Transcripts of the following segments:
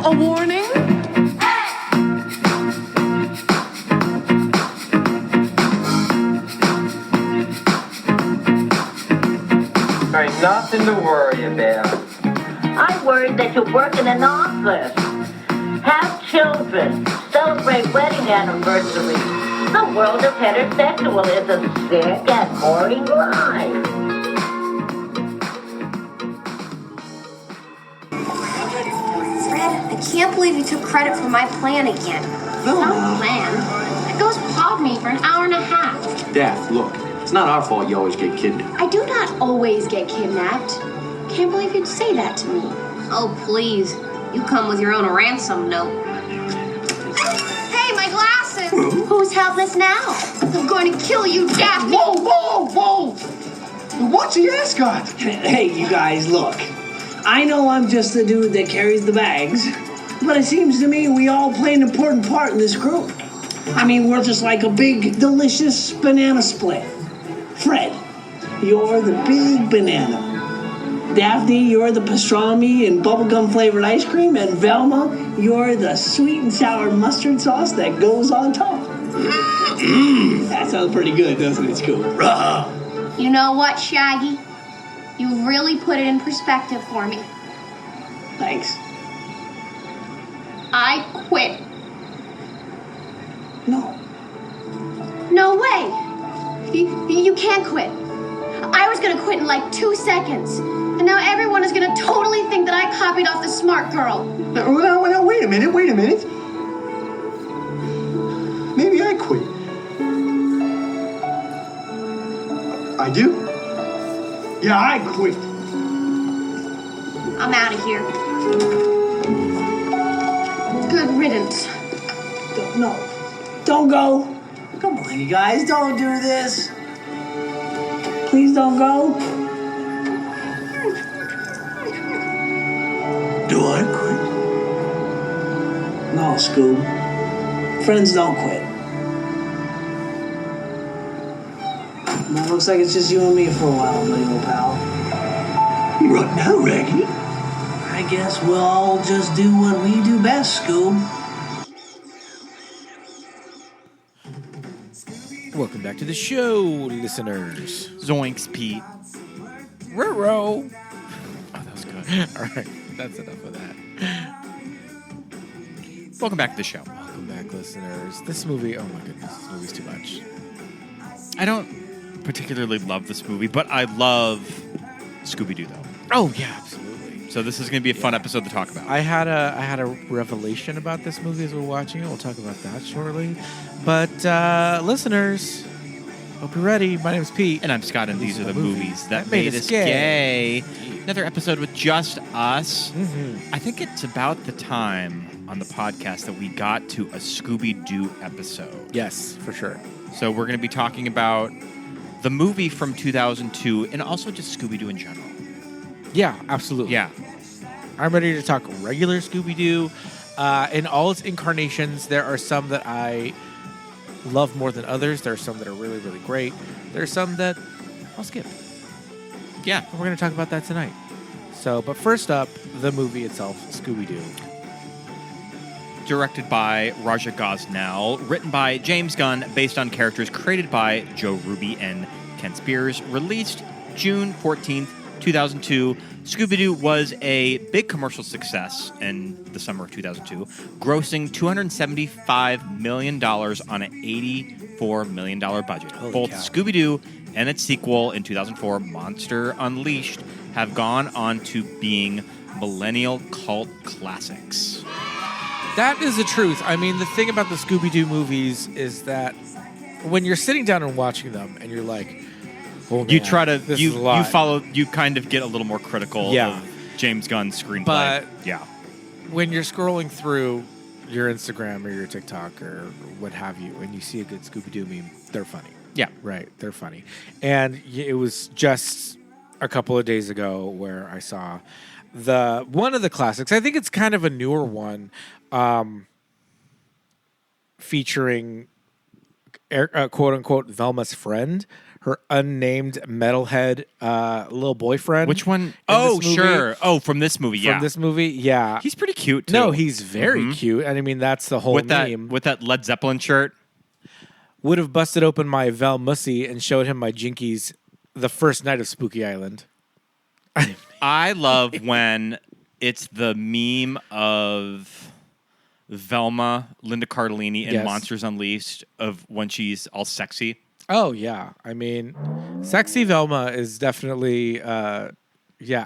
a warning? There ain't nothing to worry about. I'm worried that you work in an office. Have children. Celebrate wedding anniversaries. The world of heterosexual is a sick and boring life. Fred, I can't believe you took credit for my plan again. No plan. The ghost pawed me for an hour and a half. Daph, look, it's not our fault you always get kidnapped. I do not always get kidnapped. Can't believe you'd say that to me. Oh, please. You come with your own ransom note. Hey, my glasses! Who's helpless now? I'm going to kill you, Daphne! Whoa! What's the ascot? Hey, you guys, look. I know I'm just the dude that carries the bags, but it seems to me we all play an important part in this group. I mean, we're just like a big, delicious banana split. Fred, you're the big banana. Daphne, you're the pastrami and bubblegum flavored ice cream, and Velma, you're the sweet and sour mustard sauce that goes on top. That sounds pretty good, doesn't it, Scoop? You know what, Shaggy? You really put it in perspective for me. Thanks. I quit. No. No way! You can't quit. I was gonna quit in like 2 seconds. And now everyone is gonna totally think that I copied off the smart girl. Now, wait a minute. Maybe I quit. I do? Yeah, I quit. I'm out of here. Good riddance. Don't go. Come on, you guys, don't do this. Please don't go. Do I quit? No, Scoob. Friends don't quit. Well, looks like it's just you and me for a while, buddy, old pal. Right now, Raggy. I guess we'll all just do what we do best, Scoob. Welcome back to the show, listeners. Zoinks, Pete. Ruh-roh. Oh, that was good. All right, that's enough of that. Welcome back to the show. Welcome back, listeners. This movie, oh my goodness, this movie's too much. I don't particularly love this movie, but I love Scooby Doo, though. Oh, yeah, absolutely. So this is going to be a fun episode to talk about. I had a revelation about this movie as we're watching it. We'll talk about that shortly. But listeners, hope you're ready. My name's Pete. And I'm Scott, and these are the movies that made us gay. Another episode with just us. Mm-hmm. I think it's about the time on the podcast that we got to a Scooby Doo episode. Yes, for sure. So we're going to be talking about the movie from 2002 and also just Scooby Doo in general. Yeah, absolutely. Yeah. I'm ready to talk regular Scooby Doo. In all its incarnations, there are some that I love more than others. There are some that are really, really great. There are some that I'll skip. Yeah. We're going to talk about that tonight. So, but first up, the movie itself, Scooby Doo. Directed by Raja Gosnell, written by James Gunn, based on characters created by Joe Ruby and Ken Spears, released June 14th, 2002. Scooby-Doo was a big commercial success in the summer of 2002, grossing $275 million on an $84 million budget. Holy Both cow. Scooby-Doo and its sequel in 2004, Monster Unleashed, have gone on to being millennial cult classics. That is the truth. I mean, the thing about the Scooby-Doo movies is that when you're sitting down and watching them and you're like, oh, man, You try to this is a lot. you kind of get a little more critical of James Gunn's screenplay. But yeah. when you're scrolling through your Instagram or your TikTok or what have you, and you see a good Scooby-Doo meme, they're funny. Yeah. Right, they're funny. And it was just a couple of days ago where I saw one of the classics. I think it's kind of a newer one, featuring quote unquote Velma's friend, her unnamed metalhead little boyfriend. Which one? in Oh, this movie. sure. Oh, from this movie, yeah. From this movie, yeah. He's pretty cute, too. No, he's very cute. And I mean, that's the whole with meme. with that Led Zeppelin shirt. Would have busted open my Velmussy and showed him my jinkies the first night of Spooky Island. I love when it's the meme of Velma, Linda Cardellini, and Yes. Monsters Unleashed of when she's all sexy. Oh, yeah. I mean, Sexy Velma is definitely, yeah,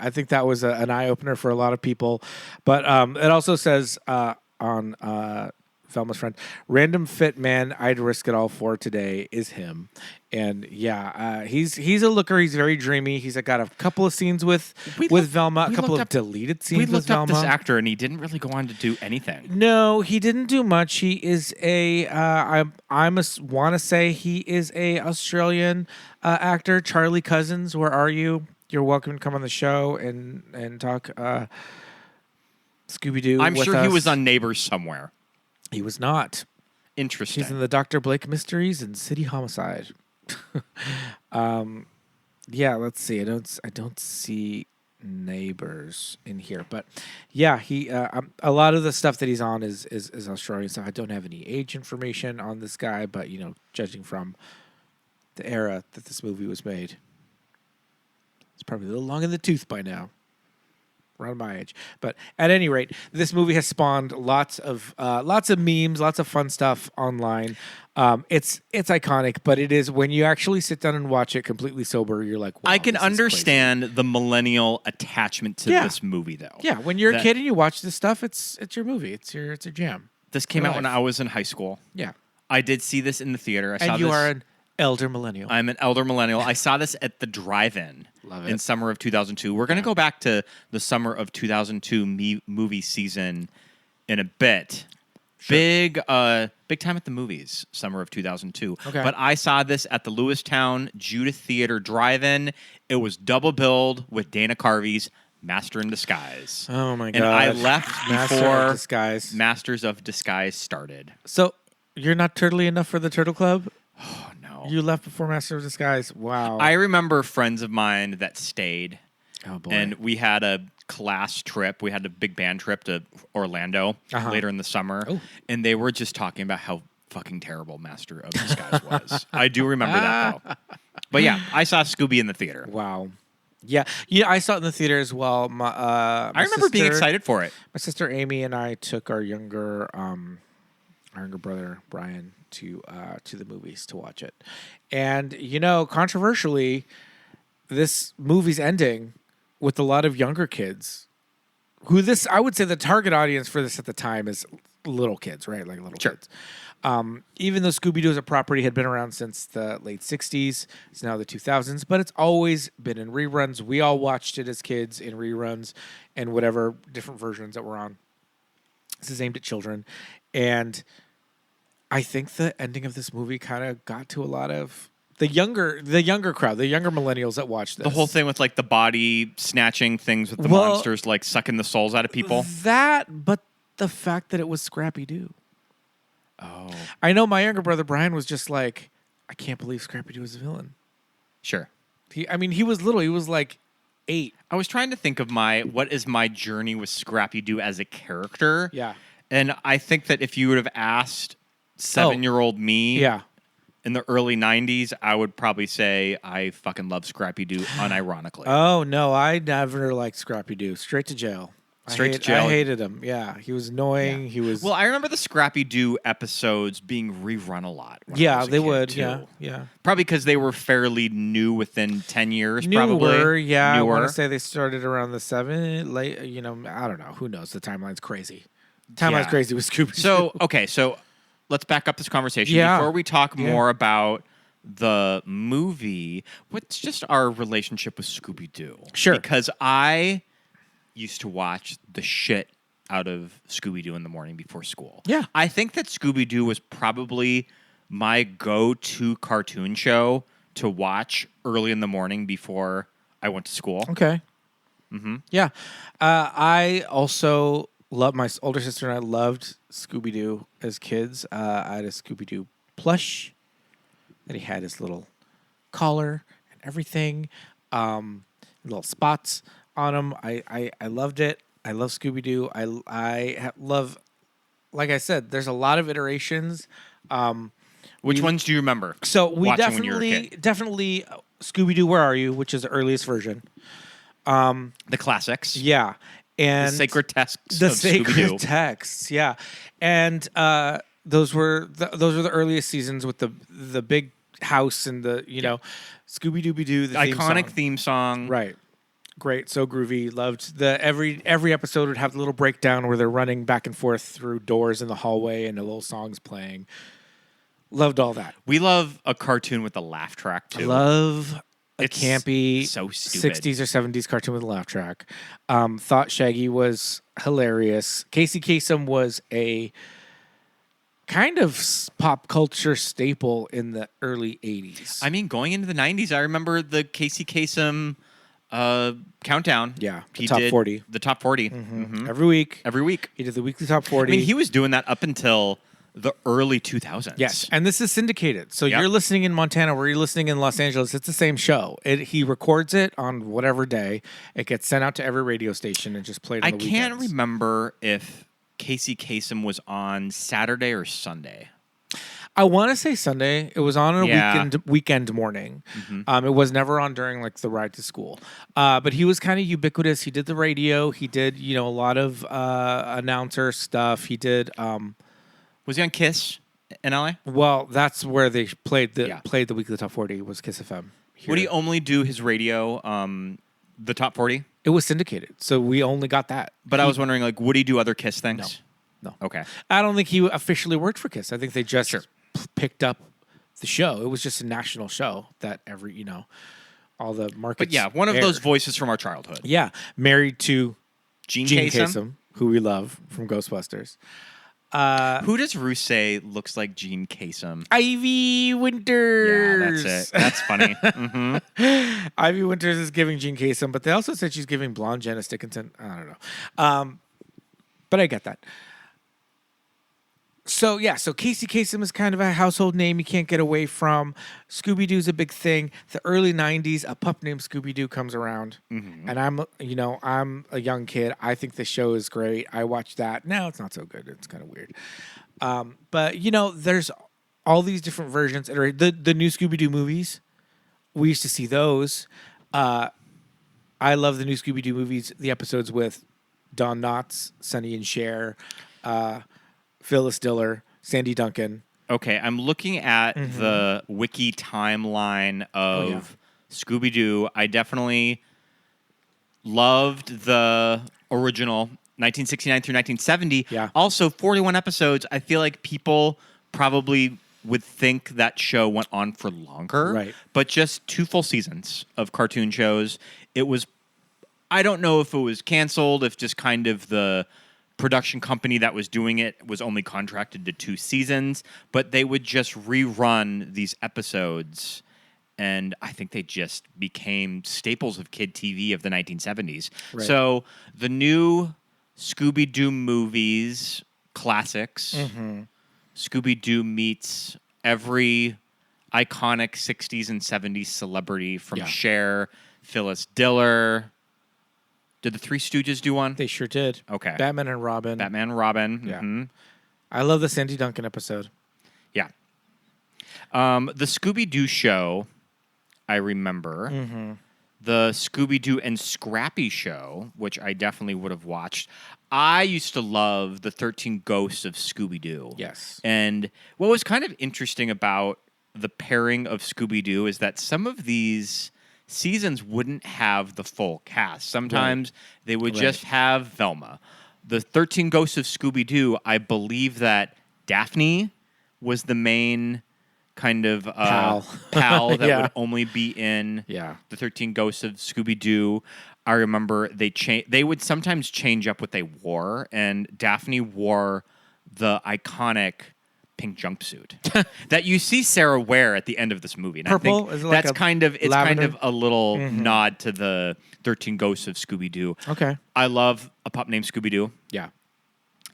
I think that was an eye-opener for a lot of people. But it also says on Velma's friend, random fit man I'd risk it all for today is him. And yeah, he's a looker. He's very dreamy. He's got a couple of scenes with Velma, a couple of deleted scenes with looked up Velma. this actor, and he didn't really go on to do anything. No, he didn't do much. He is a I want to say he is a Australian actor. Charlie Cousins, where are you? You're welcome to come on the show and talk Scooby Doo. I'm with sure he us. was on Neighbors somewhere. He was not. Interesting. He's in the Dr. Blake Mysteries and City Homicide. Yeah, let's see. I don't see Neighbors in here, but yeah, he a lot of the stuff that he's on is Australian stuff. I don't have any age information on this guy, but you know, judging from the era that this movie was made, it's probably a little long in the tooth by now. Around my age, but at any rate, this movie has spawned lots of memes, lots of fun stuff online. It's iconic, but it is when you actually sit down and watch it completely sober, you're like, wow, I can this is understand the millennial attachment to this movie, though. crazy. Yeah, when you're a kid and you watch this stuff, it's your movie, it's your jam. This came Your out when life. I was in high school. Yeah, I did see this in the theater. I saw and you this. are an elder millennial. I'm an elder millennial. I saw this at the drive-in Love in it. summer of 2002. We're going to go back to the summer of 2002 movie season in a bit. Sure. Big time at the movies, summer of 2002. Okay. But I saw this at the Lewistown Judith Theater drive-in. It was double billed with Dana Carvey's Master in Disguise. Oh my god! And I left Master before of Disguise. Masters of Disguise started. So you're not turtly enough for the Turtle Club? Oh no! You left before Master of Disguise. Wow. I remember friends of mine that stayed. Oh boy. And we had a class trip. We had a big band trip to Orlando later in the summer. Oh. And they were just talking about how fucking terrible Master of Disguise was. I do remember that, though. But yeah, I saw Scooby in the theater. Wow. Yeah, I saw it in the theater as well. I remember being excited for it. My sister Amy and I took our younger brother Brian to the movies to watch it, and you know, controversially, this movie's ending with a lot of younger kids. I would say the target audience for this at the time is little kids, right? Like little kids. Even though Scooby Doo as a property had been around since the late 60s, it's now the 2000s, but it's always been in reruns. We all watched it as kids in reruns and whatever different versions that were on. This is aimed at children. And I think the ending of this movie kind of got to a lot of the younger crowd, the younger millennials that watched this. The whole thing with like the body snatching things with the Well, monsters, like sucking the souls out of people. That, but the fact that it was Scrappy Doo. Oh. I know my younger brother Brian was just like, I can't believe Scrappy Doo is a villain. Sure. He was little. He was like 8. I was trying to think of what is my journey with Scrappy Doo as a character. Yeah. And I think that if you would have asked 7-year-old me in the early 90s, I would probably say I fucking love Scrappy Doo unironically. Oh, no, I never liked Scrappy Doo. Straight to jail. Straight to jail. I hated him. Yeah, he was annoying. Yeah. He was. Well, I remember the Scrappy Doo episodes being rerun a lot. When I was a they kid, would. too. Yeah. Probably because they were fairly new within 10 years, Newer, probably. yeah. I want Newer. to say they started around the 7, late, I don't know. Who knows? The timeline's crazy. Timeline's crazy with Scooby Doo. So, okay, let's back up this conversation. Yeah. Before we talk more about the movie, what's just our relationship with Scooby Doo? Sure. Because I used to watch the shit out of Scooby Doo in the morning before school. Yeah. I think that Scooby Doo was probably my go-to cartoon show to watch early in the morning before I went to school. Okay. Mm-hmm. Yeah. I also love, my older sister and I loved Scooby Doo as kids. I had a Scooby Doo plush that he had his little collar and everything, little spots on them. I loved it. I love Scooby Doo. I love, like I said, there's a lot of iterations. Which ones do you remember? So we watching when you were a definitely Scooby Doo, Where Are You, which is the earliest version. The classics. Yeah, and the sacred texts. The of sacred Scooby-Doo. texts. Yeah, and those were the earliest seasons with the big house and the Scooby Dooby Doo, the iconic theme song. Right. Great, so groovy. Loved every episode would have the little breakdown where they're running back and forth through doors in the hallway and the little songs playing. Loved all that. We love a cartoon with a laugh track too. Love a It's campy so stupid. 60s or 70s cartoon with a laugh track. Thought Shaggy was hilarious. Casey Kasem was a kind of pop culture staple in the early 80s. I mean, going into the 90s, I remember the Casey Kasem countdown. Yeah, the He top did 40. The top 40. Every week. Every week. He did the weekly top 40. I mean, he was doing that up until the early 2000s. Yes, and this is syndicated. So Yep. you're listening in Montana, where you're listening in Los Angeles. It's the same show. He records it on whatever day. It gets sent out to every radio station and just played on I the can't weekends. remember if Casey Kasem was on Saturday or Sunday. I want to say Sunday. It was on a Yeah. weekend morning. It was never on during like the ride to school. But he was kind of ubiquitous. He did the radio. He did a lot of announcer stuff. He did. Was he on Kiss in LA? Well, that's where they played the Yeah. weekly top 40 was Kiss FM. Here. Would he only do his radio, the top 40? It was syndicated, so we only got that. But I was wondering, like, would he do other Kiss things? No. Okay. I don't think he officially worked for Kiss. I think they just Sure. picked up the show. It was just a national show that all the markets. But yeah, one of aired. those voices from our childhood. Yeah, married to Gene Gene Kasem. Kasem, who we love from Ghostbusters. Who does Ruth say looks like Gene Kasem? Ivy Yeah, Winters. that's it. That's funny. Ivy Winters is giving Gene Kasem, but they also said she's giving blonde Janice Dickinson. I don't know. But I get that. So Casey Kasem is kind of a household name you can't get away from. Scooby Doo's a big thing. The early '90s, a pup named Scooby Doo comes around, and I'm a young kid. I think the show is great. I watched that. No, it's not so good. It's kind of weird. But there's all these different versions. The new Scooby Doo movies. We used to see those. I love the new Scooby Doo movies. The episodes with Don Knotts, Sonny and Cher. Phyllis Diller, Sandy Duncan. Okay, I'm looking at the wiki timeline of Scooby Doo. I definitely loved the original 1969 through 1970. Yeah. Also, 41 episodes. I feel like people probably would think that show went on for longer. Right. But just 2 full seasons of cartoon shows. It was, I don't know if it was canceled, if just kind of the production company that was doing it was only contracted to 2 seasons, but they would just rerun these episodes, and I think they just became staples of kid TV of the 1970s. Right. So the new Scooby-Doo movies, classics, Scooby-Doo meets every iconic 60s and 70s celebrity from Cher, Phyllis Diller. Did the Three Stooges do one? They sure did. Okay. Batman and Robin. Batman, Robin. Yeah. Mhm. I love the Sandy Duncan episode. Yeah. The Scooby-Doo show, I remember. The Scooby-Doo and Scrappy show, which I definitely would have watched. I used to love the 13 Ghosts of Scooby-Doo. Yes. And what was kind of interesting about the pairing of Scooby-Doo is that some of these seasons wouldn't have the full cast. Sometimes they would just have Velma. The 13 Ghosts of Scooby-Doo, I believe that Daphne was the main kind of pal that would only be in the 13 Ghosts of Scooby-Doo. I remember they would sometimes change up what they wore, and Daphne wore the iconic pink jumpsuit that you see Sarah wear at the end of this movie. And Purple? I think Is it like that's a kind of lavender? a little nod to the 13 Ghosts of Scooby-Doo. Okay. I love A Pup Named Scooby-Doo. Yeah.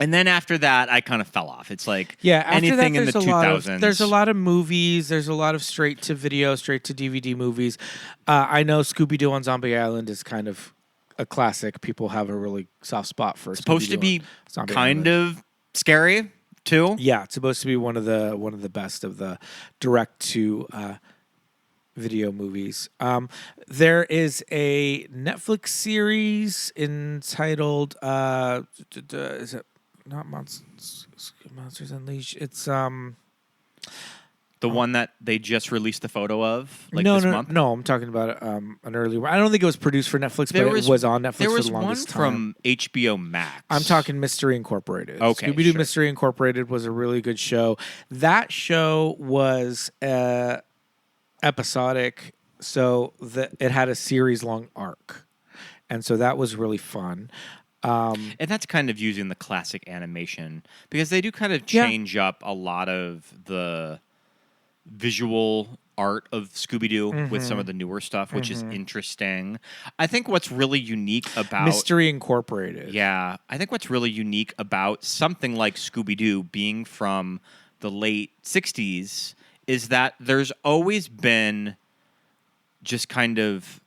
And then after that, I kind of fell off. It's like After anything that, in the there's 2000s. There's a lot of movies. There's a lot of straight to video, straight to DVD movies. I know Scooby Doo on Zombie Island is kind of a classic. People have a really soft spot for. Supposed to Scooby-Doo be on Zombie kind Island. of scary too. Yeah, it's supposed to be one of the best of the direct to video movies. There is a Netflix series entitled is it not Monsters Unleashed? It's The one that they just released the photo of, like no, this no, month. no. I'm talking about an earlier one. I don't think it was produced for Netflix, but it was on Netflix There for was the one longest time. from HBO Max. I'm talking Mystery Incorporated. Okay, Scooby Doo sure. Mystery Incorporated was a really good show. That show was episodic, so it had a series-long arc, and so that was really fun. And that's kind of using the classic animation because they do kind of change up a lot of the visual art of Scooby-Doo with some of the newer stuff, which is interesting. I think what's really unique about Mystery Incorporated. Yeah, I think what's really unique about something like Scooby-Doo being from the late 60s is that there's always been just kind of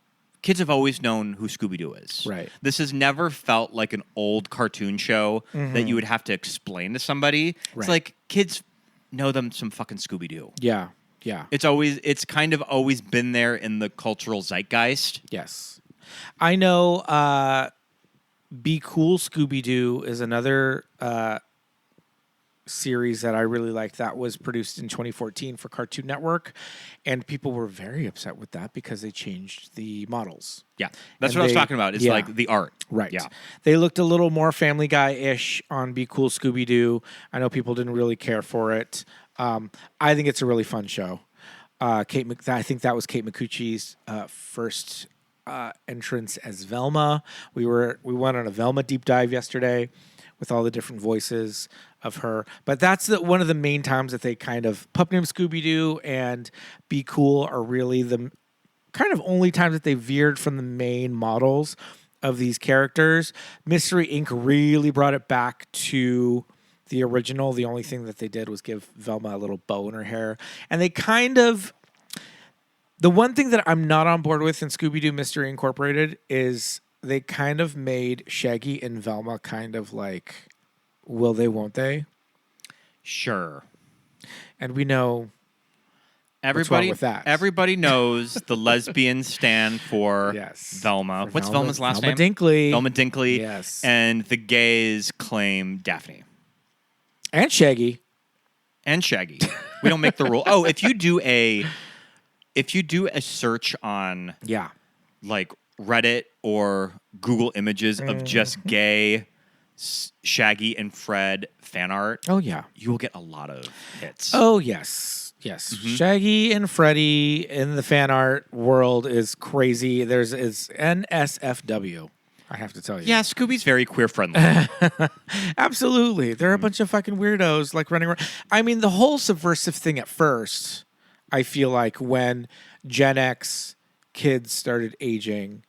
kids have always known who Scooby-Doo is. Right. This has never felt like an old cartoon show that you would have to explain to somebody. Right. It's like kids know them some fucking Scooby-Doo. Yeah. It's kind of always been there in the cultural zeitgeist. Yes. I know Be Cool Scooby-Doo is another series that I really liked that was produced in 2014 for Cartoon Network, and people were very upset with that because they changed the models. Yeah. That's And what I was they- talking about. It's yeah. like the art. Right. Yeah. They looked a little more Family Guy-ish on Be Cool Scooby-Doo. I know people didn't really care for it. I think it's a really fun show. I think that was Kate Micucci's first entrance as Velma. We went on a Velma deep dive yesterday with all the different voices of her. But that's one of the main times that they kind of Pup Named Scooby-Doo and Be Cool are really the kind of only times that they veered from the main models of these characters. Mystery Inc. really brought it back to the original. The only thing that they did was give Velma a little bow in her hair. And they kind of... The one thing that I'm not on board with in Scooby-Doo Mystery Incorporated is they kind of made Shaggy and Velma kind of like, will they, won't they? Sure. And we know Everybody, with that. everybody knows the lesbians stand for Yes. Velma. For What's Velma- Velma's last Velma name? Dinkley. Velma Dinkley. Yes. And the gays claim Daphne And Shaggy. and Shaggy. We don't make the rule. Oh, if you do a search on Yeah. like Reddit or Google Images of just gay Shaggy and Fred fan art, Oh, yeah. you will get a lot of hits. Oh, yes. Yes. Shaggy and Freddie in the fan art world is crazy. It's NSFW, I have to tell you. Yeah, Scooby's very queer friendly. Absolutely. They're a bunch of fucking weirdos like running around. I mean, the whole subversive thing at first, I feel like when Gen X kids started aging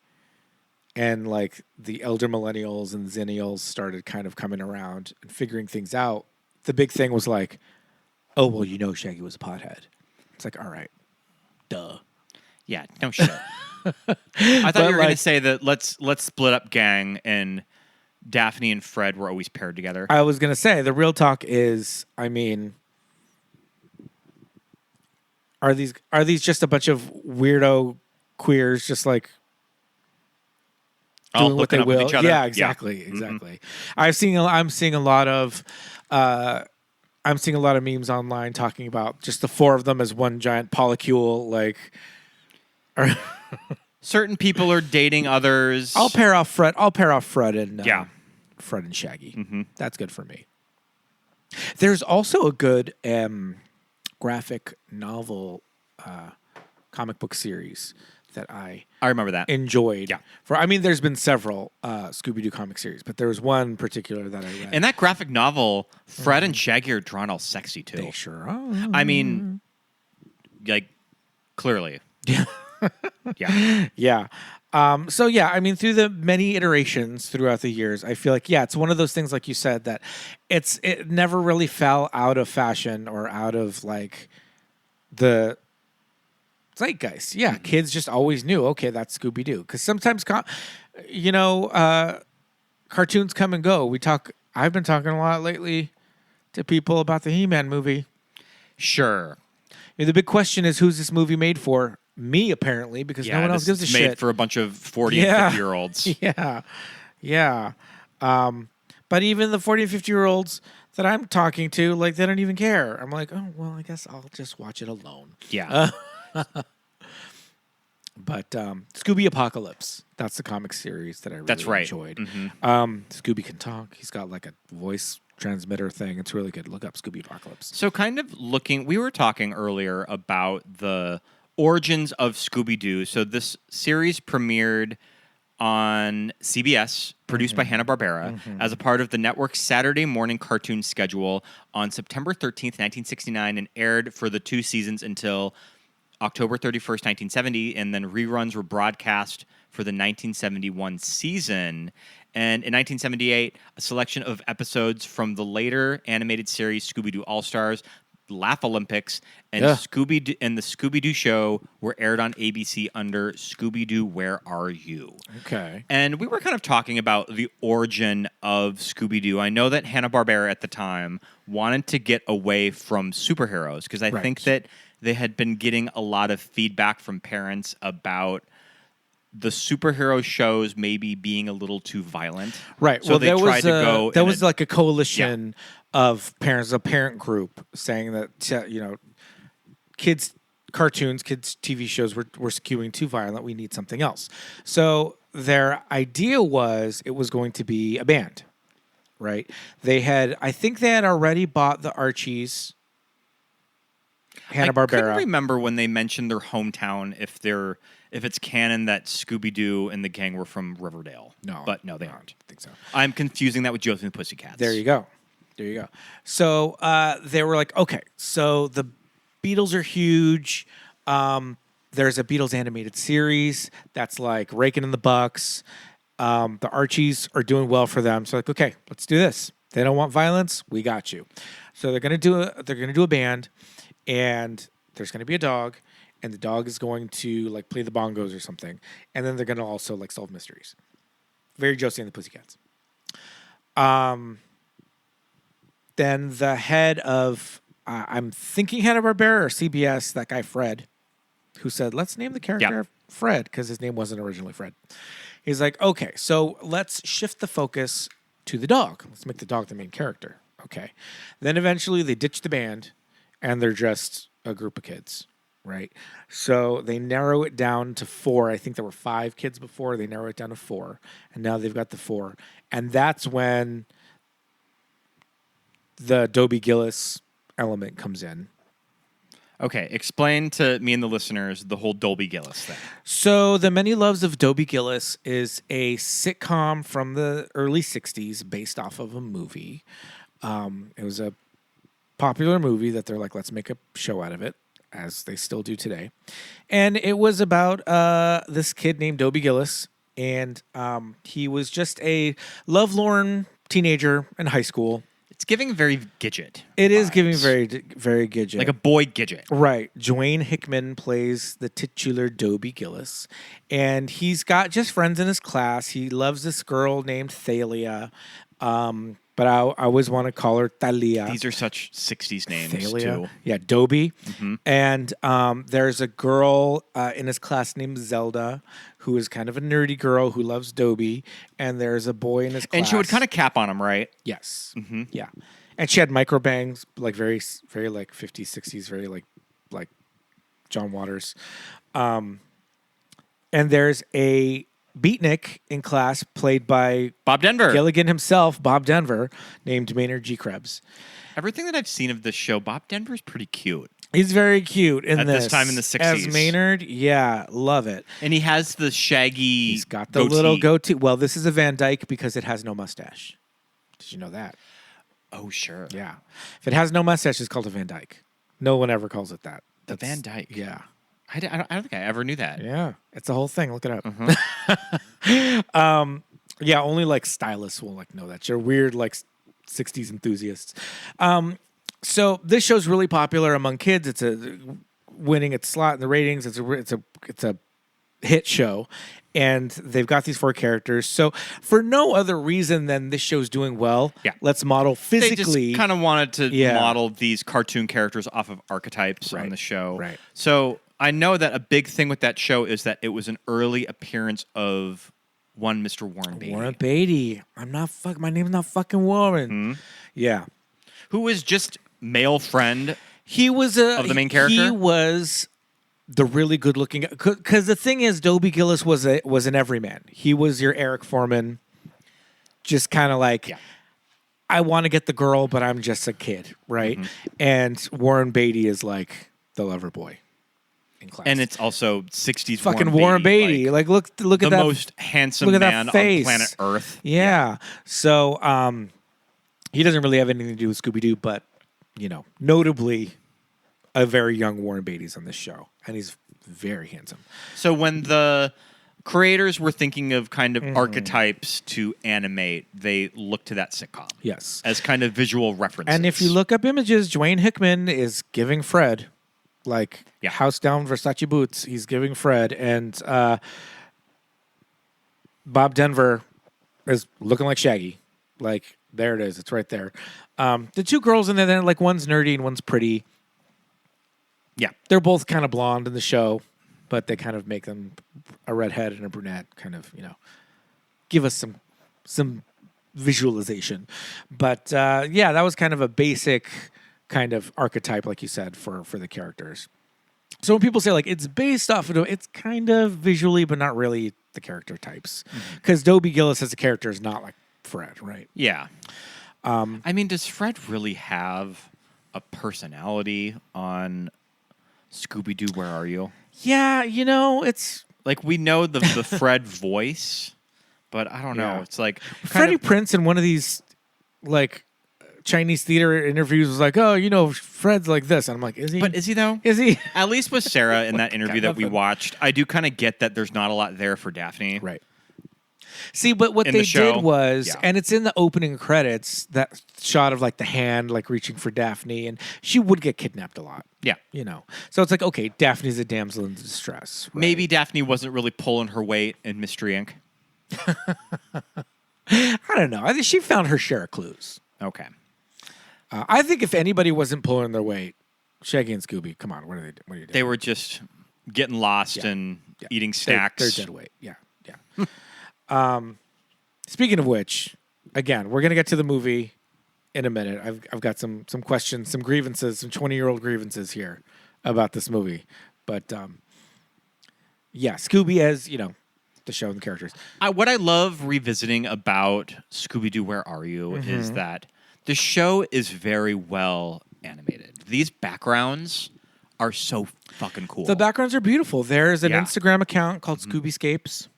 and like the elder millennials and zennials started kind of coming around and figuring things out, the big thing was like, oh, well, you know Shaggy was a pothead. It's like, all right, duh. Yeah, no shit. I thought you were going to like- say that let's split up gang and Daphne and Fred were always paired together. I was going to say, the real talk is, I mean, are these just a bunch of weirdo queers just like All doing what they hooking up with will? each other? Yeah, Yeah. exactly, exactly. I'm seeing a lot of memes online talking about just the four of them as one giant polycule. Like, Certain people are dating others. I'll pair off Fred and Yeah. Fred and Shaggy. Mm-hmm. That's good for me. There's also a good graphic novel comic book series that I remember that. enjoyed. Yeah. There's been several Scooby-Doo comic series, but there was one particular that I read. In that graphic novel, Fred and Shaggy are drawn all sexy too. They sure are. I mean, like, clearly. Yeah. Yeah. Yeah. So yeah, I mean, through the many iterations throughout the years, I feel like it's one of those things, like you said, that it never really fell out of fashion or out of like the zeitgeist. Yeah, kids just always knew, okay, that's Scooby Doo. Because sometimes, cartoons come and go. I've been talking a lot lately to people about the He-Man movie. Sure. The big question is, who's this movie made for? Me, apparently, because no one else gives a shit. Made for a bunch of 40 and 50-year-olds. Yeah. But even the 40 and 50-year-olds that I'm talking to, like, they don't even care. I'm like, oh, well, I guess I'll just watch it alone. Yeah. But Scooby Apocalypse, that's the comic series that I really enjoyed. Mm-hmm. Scooby can talk. He's got like a voice transmitter thing. It's really good. Look up Scooby Apocalypse. So kind of we were talking earlier about the origins of Scooby Doo. So this series premiered on CBS, produced by Hanna-Barbera, as a part of the network's Saturday morning cartoon schedule on September 13th, 1969, and aired for the 2 seasons until October 31st, 1970, and then reruns were broadcast for the 1971 season. And in 1978, a selection of episodes from the later animated series Scooby Doo All-Stars, Laugh Olympics, and the Scooby Doo Show were aired on ABC under Scooby Doo Where Are You? Okay. And we were kind of talking about the origin of Scooby Doo. I know that Hanna-Barbera at the time wanted to get away from superheroes because I think that they had been getting a lot of feedback from parents about the superhero shows maybe being a little too violent. Right. So they tried to go. There was like a coalition of parents, a parent group, saying that kids' cartoons, kids' TV shows were skewing too violent. We need something else. So their idea was it was going to be a band. Right. I think they had already bought the Archies. Hanna-Barbera. I couldn't remember when they mentioned their hometown if it's canon that Scooby-Doo and the gang were from Riverdale. No. But no, they aren't. I think so. I'm confusing that with Josie and the Pussycats. There you go. So they were like, okay, so the Beatles are huge. There's a Beatles animated series that's like raking in the bucks. The Archies are doing well for them. So like, okay, let's do this. They don't want violence. We got you. So they're gonna do a band. And there's going to be a dog, and the dog is going to like play the bongos or something, and then they're going to also like solve mysteries. Very Josie and the Pussycats. Then the head of I'm thinking Hanna-Barbera or CBS, that guy Fred, who said, "Let's name the character Fred," because his name wasn't originally Fred. He's like, "Okay, so let's shift the focus to the dog. Let's make the dog the main character." Okay. Then eventually they ditch the band. And they're just a group of kids, right? So they narrow it down to 4. I think there were 5 kids before. They narrow it down to 4. And now they've got the 4. And that's when the Dobie Gillis element comes in. Okay, explain to me and the listeners the whole Dobie Gillis thing. So The Many Loves of Dobie Gillis is a sitcom from the early 60s based off of a movie. It was a popular movie that they're like, let's make a show out of it, as they still do today. And it was about this kid named Dobie Gillis, and he was just a lovelorn teenager in high school. It's giving very Gidget. It is giving very, very Gidget. Like a boy Gidget. Right. Dwayne Hickman plays the titular Dobie Gillis, and he's got just friends in his class. He loves this girl named Thalia. But I always want to call her Thalia. These are such 60s names, Thalia. too. Yeah, Dobie. Mm-hmm. And there's a girl in his class named Zelda, who is kind of a nerdy girl who loves Dobie. And there's a boy in his class. And she would kind of cap on him, right? Yes. Mm-hmm. Yeah. And she had micro bangs, like very, very like 50s, 60s, very like John Waters. And there's a beatnik in class played by Bob Denver. Gilligan himself, Bob Denver, named Maynard G. Krebs. Everything that I've seen of this show, Bob Denver's pretty cute. He's very cute in at this time in the 60s. As Maynard, yeah, love it. And he has the shaggy He's got the little goatee. Well, this is a Van Dyke because it has no mustache. Did you know that? Oh, sure. Yeah. If it has no mustache, it's called a Van Dyke. No one ever calls it that. The Van Dyke. Yeah. I don't think I ever knew that. Yeah, it's a whole thing. Look it up. Mm-hmm. Yeah, only like stylists will like know that. You're weird like 60s enthusiasts. So this show's really popular among kids. It's winning its slot in the ratings. It's a hit show, and they've got these 4 characters. So for no other reason than this show's doing well, let's model physically. They just kind of wanted to model these cartoon characters off of archetypes on the show. Right. So I know that a big thing with that show is that it was an early appearance of one Mr. Warren Beatty. Warren Beatty. My name's not fucking Warren. Mm-hmm. Yeah. Who is just male friend. He was of the main character. He was the really good looking. Because the thing is, Dobie Gillis was an everyman. He was your Eric Foreman. Just kind of like, I want to get the girl, but I'm just a kid, right? Mm-hmm. And Warren Beatty is like the lover boy. And it's also 60s fucking Warren Beatty. Like look at that. The most handsome man on planet Earth. Yeah. So he doesn't really have anything to do with Scooby Doo, but notably a very young Warren Beatty's on this show, and he's very handsome. So when the creators were thinking of kind of archetypes to animate, they looked to that sitcom. Yes. As kind of visual references. And if you look up images, Dwayne Hickman is giving Fred house down Versace boots. He's giving Fred, and Bob Denver is looking like Shaggy. Like, there it is. It's right there. The 2 girls in there, like one's nerdy and one's pretty. Yeah. They're both kind of blonde in the show, but they kind of make them a redhead and a brunette, kind of, give us some visualization. But that was kind of a basic kind of archetype, like you said, for the characters. So when people say like it's based off of, it's kind of visually, but not really the character types. Because Dobie Gillis as a character is not like Fred, right? Yeah. I mean, does Fred really have a personality on Scooby Doo? Where are you? Yeah, it's like we know the Fred voice, but I don't know. Yeah. It's like Freddie Prinze in one of these like Chinese theater interviews was like, Fred's like this, and I'm like, is he? But is he though? Is he? At least with Sarah in that interview that we watched, I do kind of get that there's not a lot there for Daphne. Right. See, but what they did was, and it's in the opening credits, that shot of like the hand like reaching for Daphne, and she would get kidnapped a lot. Yeah. So it's like, okay, Daphne's a damsel in distress. Right? Maybe Daphne wasn't really pulling her weight in Mystery Inc. I don't know. I think she found her share of clues. Okay. I think if anybody wasn't pulling their weight, Shaggy and Scooby, come on, what are you doing? They were just getting lost and eating snacks. They're dead weight. Yeah. Speaking of which, again, we're gonna get to the movie in a minute. I've got some questions, some grievances, some 20-year-old grievances here about this movie. But Scooby as the show and the characters. What I love revisiting about Scooby Doo, Where Are You, is that the show is very well animated. These backgrounds are so fucking cool. The backgrounds are beautiful. There's an Instagram account called Scoobyscapes.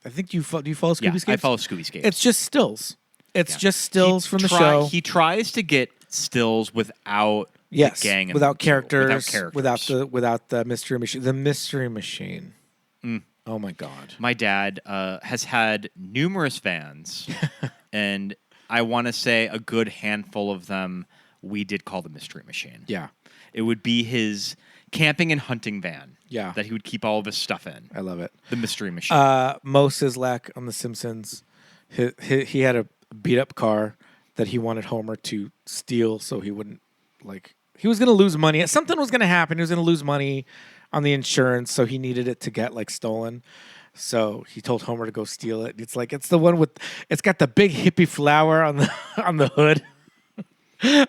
I think do you follow Scoobyscapes? Yeah, I follow Scoobyscapes. It's just stills. It's just stills from the show. He tries to get stills without the gang, without characters, without the mystery machine. The mystery machine. Oh my God! My dad has had numerous vans, and I want to say a good handful of them we did call the mystery machine. Yeah, it would be his camping and hunting van. Yeah, that he would keep all of his stuff in. I love it. The mystery machine. Mo Sizlak on The Simpsons. He had a beat up car that he wanted Homer to steal, so he wouldn't he was going to lose money. Something was going to happen. He was going to lose money on the insurance, so he needed it to get stolen. So he told Homer to go steal it. It's the one it's got the big hippie flower on the hood.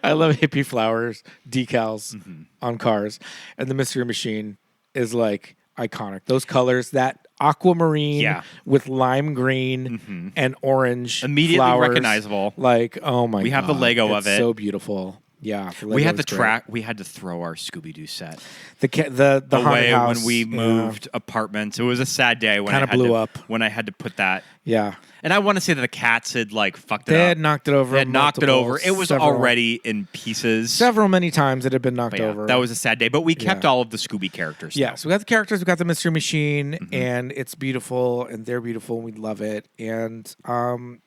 I love hippie flowers decals on cars, and the mystery machine is iconic. Those colors, that aquamarine with lime green and orange, immediately flowers, recognizable. Oh my God, we have the Lego of it. So beautiful. Yeah, the We Lego had was the great. track. We had to throw our Scooby Doo set the haunted away house when we moved apartments. It was a sad day when Kinda I had blew to, up. when I had to put that. Yeah, And I want to say that the cats had like fucked it they up. had knocked it over. They had knocked it over. It was several- already in pieces. many times it had been knocked But yeah, over. that was a sad day. But we kept Yeah. all of the Scooby characters. Yeah, so we got the characters, we got the Mystery Machine, Mm-hmm. and it's beautiful, and they're beautiful, and we love it. And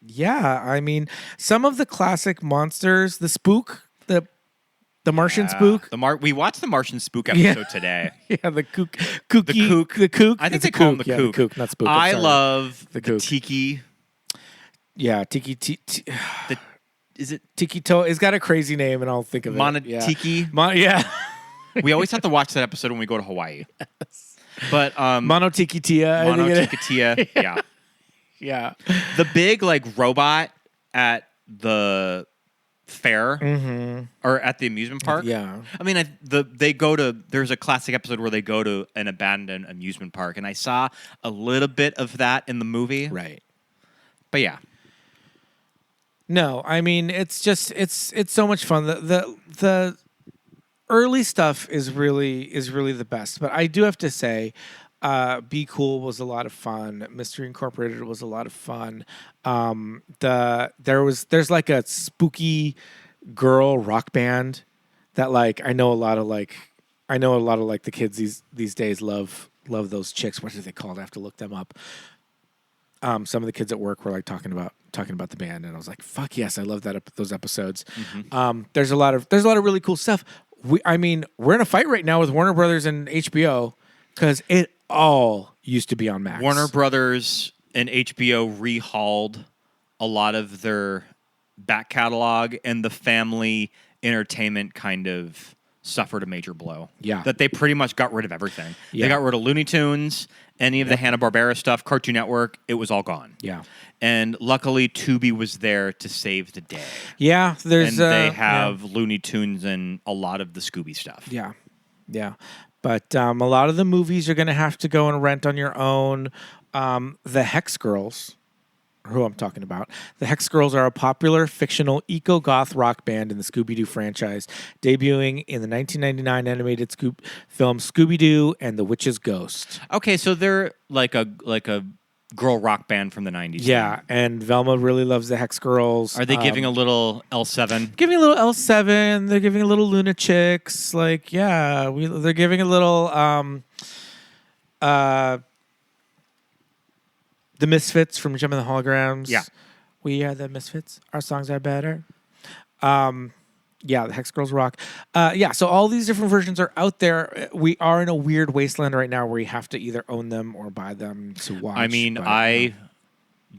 yeah, I mean, some of the classic monsters, the spook, the Martian spook. We watched the Martian spook Yeah. episode today. Yeah, the kook. I think It's they a call him the Yeah, kook. not spook. I sorry. love The the kook. tiki. Yeah, tiki Is it tiki toe. It's got a crazy name, and I'll think of it. Monotiki? Yeah. We always have to watch that episode when we go to Hawaii. But Monotiki Tia. I think it is. Monotikitia, yeah. Yeah. The big like robot at the fair or at the amusement park. Yeah. I mean, there's a classic episode where they go to an abandoned amusement park, and I saw a little bit of that in the movie. Right. But yeah. No, I mean it's just it's so much fun. The early stuff is really the best. But I do have to say, Be Cool was a lot of fun. Mystery Incorporated was a lot of fun. There's like a spooky girl rock band that like I know a lot of the kids these days love those chicks. What are they called? I have to look them up. Some of the kids at work were like talking about the band, and I was like, "Fuck yes, I love those episodes." There's a lot of really cool stuff. We're in a fight right now with Warner Brothers and HBO because it all used to be on Max. Warner Brothers and HBO rehauled a lot of their back catalog, and the family entertainment kind of suffered a major blow. Yeah. That they pretty much got rid of everything. Yeah. They got rid of Looney Tunes, any of the Hanna-Barbera stuff, Cartoon Network, it was all gone. Yeah. And luckily, Tubi was there to save the day. Yeah, there's And they have Looney Tunes and a lot of the Scooby stuff. Yeah. But a lot of the movies you're going to have to go and rent on your own. The Hex Girls, who I'm talking about. The Hex Girls are a popular fictional eco-goth rock band in the Scooby-Doo franchise, debuting in the 1999 animated film Scooby Doo and the Witch's Ghost. Okay, so they're like a girl rock band from the 90s. Yeah, and Velma really loves the Hex Girls. Are they giving a little L7? Giving a little L7. They're giving a little Luna Chicks. Like, yeah, they're giving a little the Misfits from Gem and the Holograms. Yeah. We are the Misfits. Our songs are better. Yeah, the Hex Girls rock. Yeah, so all these different versions are out there. We are in a weird wasteland right now where you have to either own them or buy them to watch. I mean, but, I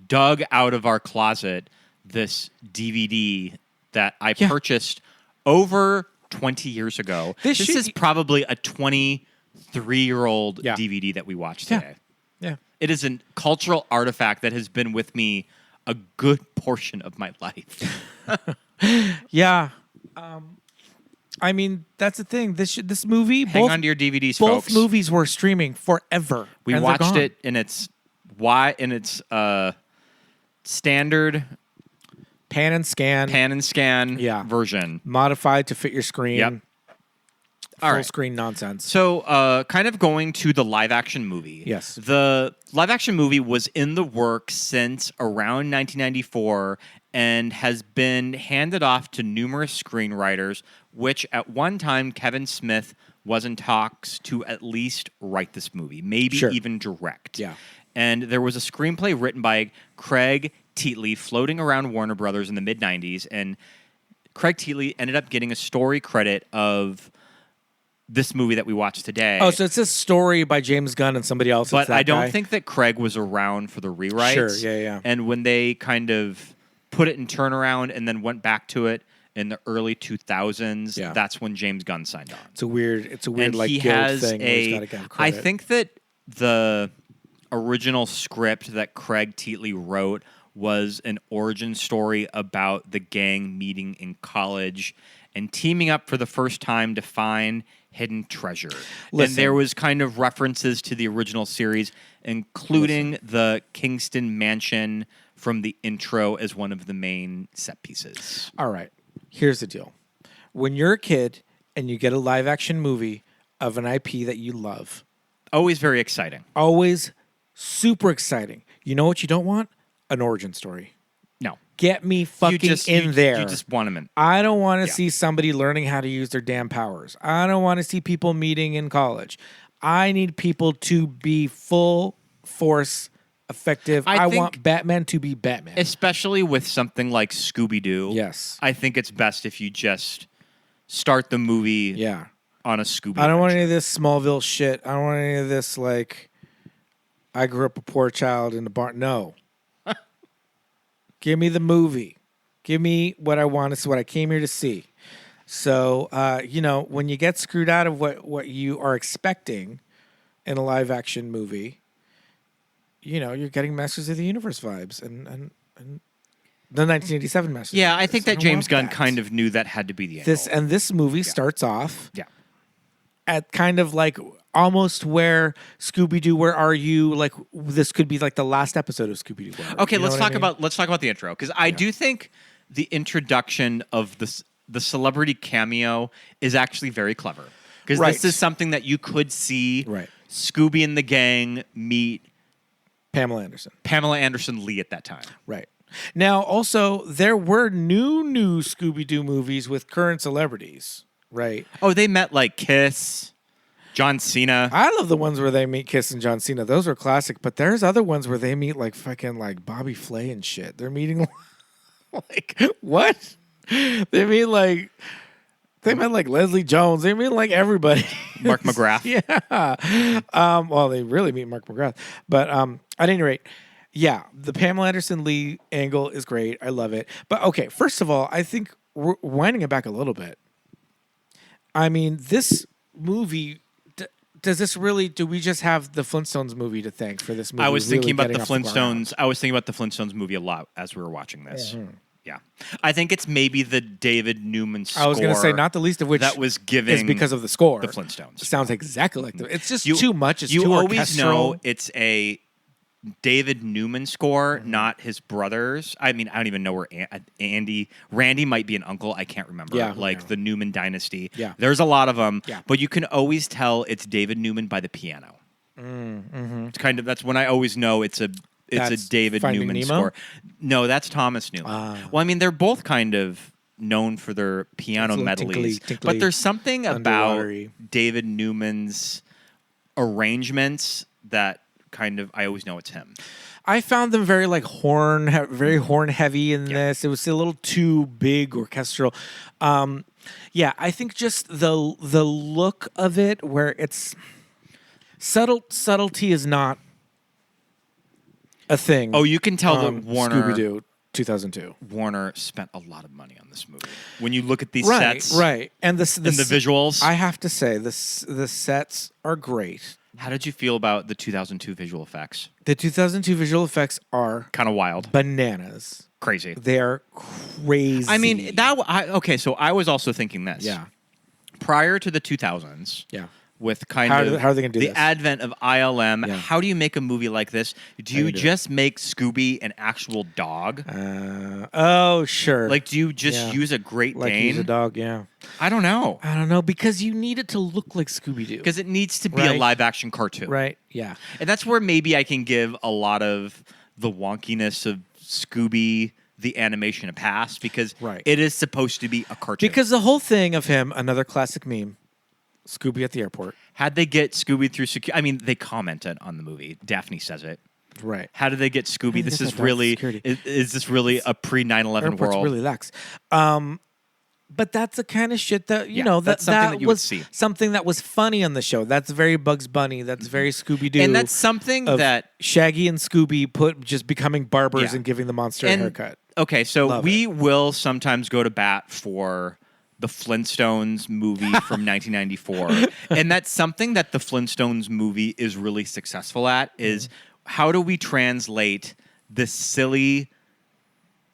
dug out of our closet this DVD that I purchased over 20 years ago. This is probably a 23-year-old DVD that we watched today. Yeah. It is a cultural artifact that has been with me a good portion of my life. Yeah. I mean, that's the thing. This movie, Hang on to your DVDs, both folks. movies were streaming forever. We and they're watched gone. it in its standard pan and scan version. Modified to fit your screen. Yep. Full All right. screen nonsense. So, kind of going to the live-action movie. Yes. The live-action movie was in the works since around 1994 and has been handed off to numerous screenwriters, which at one time Kevin Smith was in talks to at least write this movie, maybe even direct. Yeah. And there was a screenplay written by Craig Teatley floating around Warner Brothers in the mid-90s, and Craig Teatley ended up getting a story credit of this movie that we watched today. Oh, so it's a story by James Gunn and somebody else. But I don't think that Craig was around for the rewrites. Sure, yeah. And when they kind of put it in turnaround and then went back to it in the early 2000s, that's when James Gunn signed on. It's a weird and like he guild has thing. Where he's gotta give I credit. think that the original script that Craig Teatley wrote was an origin story about the gang meeting in college and teaming up for the first time to find hidden treasure. And there was kind of references to the original series, including the Kingston Mansion from the intro as one of the main set pieces. All right. Here's the deal. when you're a kid and you get a live action movie of an IP that you love. Always very exciting. Always super exciting. You know what you don't want? An origin story. No. Get me fucking in there. You just want them in. I don't want to see somebody learning how to use their damn powers. I don't want to see people meeting in college. I need people to be full force effective. I want Batman to be Batman. Especially with something like Scooby Doo. Yes. I think it's best if you just start the movie on a Scooby. I don't want any of this Smallville shit. I don't want any of this, like, I grew up a poor child in the barn. No. Give me the movie. Give me what I want. It's what I came here to see. So, when you get screwed out of what you are expecting in a live action movie, you're getting Masters of the Universe vibes and the 1987 Masters. Yeah, I think that James Gunn kind of knew that had to be the angle. This movie starts off at kind of like almost where Scooby Doo, Where Are You? Like this could be like the last episode of Scooby Doo. Okay, let's talk about the intro, because I do think the introduction of the celebrity cameo is actually very clever, because this is something that you could see Scooby and the gang meet Pamela Anderson Lee at that time. Right. Now, also, there were new Scooby Doo movies with current celebrities, right? Oh, they met like Kiss, John Cena. I love the ones where they meet Kiss and John Cena. Those are classic. But there's other ones where they meet like fucking like Bobby Flay and shit. They're meeting like what? They meet like Leslie Jones. They meet like everybody. Mark McGrath. Yeah. Well, they really meet Mark McGrath. But at any rate, yeah, the Pamela Anderson Lee angle is great. I love it. But okay, first of all, I think winding it back a little bit. I mean, this movie. Do we just have the Flintstones movie to thank for this movie? I was thinking about the Flintstones. I was thinking about the Flintstones movie a lot as we were watching this. Mm-hmm. Yeah. I think it's maybe the David Newman score. I was going to say, not the least of which that was giving is because of the score. The Flintstones. It sounds exactly like it's just too much. It's too you orchestral. always know it's a David Newman score, not his brothers. I mean, I don't even know where Randy might be an uncle. I can't remember. Yeah, the Newman dynasty. Yeah. There's a lot of them. Yeah. But you can always tell it's David Newman by the piano. Mm-hmm. It's that's when I always know it's a David Finding Newman Nemo? score. No, that's Thomas Newman. Well, I mean, they're both kind of known for their piano medleys, tinkly, but there's something about underwatery. David Newman's arrangements that kind of I always know it's him. I found them very like horn heavy in this. It was a little too big orchestral. I think just the look of it, where it's subtlety is not a thing. Oh, you can tell that Warner Scooby Doo 2002. Warner spent a lot of money on this movie. When you look at these Right, sets, right, and the visuals, I have to say the sets are great. How did you feel about the 2002 visual effects? The 2002 visual effects are kind of wild, bananas, crazy. They're crazy. I mean, so I was also thinking this. Yeah. Prior to the 2000s. Yeah. With how are they going to do the this? advent of ILM, how do you make a movie like this? Do you just make Scooby an actual dog? Oh, sure. Like, do you just use a Great Dane? Like use a dog, yeah. I don't know. Because you need it to look like Scooby Doo. Because it needs to be a live action cartoon. Right, yeah. And that's where maybe I can give a lot of the wonkiness of Scooby the animation a pass, because it is supposed to be a cartoon. Because the whole thing of him, another classic meme, Scooby at the airport. How'd they get Scooby through security? I mean, they commented on the movie. Daphne says it. Right. How did they get Scooby? This is really is this really a pre-9/11 world? Really lax. But that's the kind of shit that that's something that you would see. Something that was funny on the show. That's very Bugs Bunny. That's very Scooby Doo. And that's something that Shaggy and Scooby just becoming barbers and giving the monster a haircut. Okay, so we will sometimes go to bat for the Flintstones movie from 1994. And that's something that the Flintstones movie is really successful at, is how do we translate this silly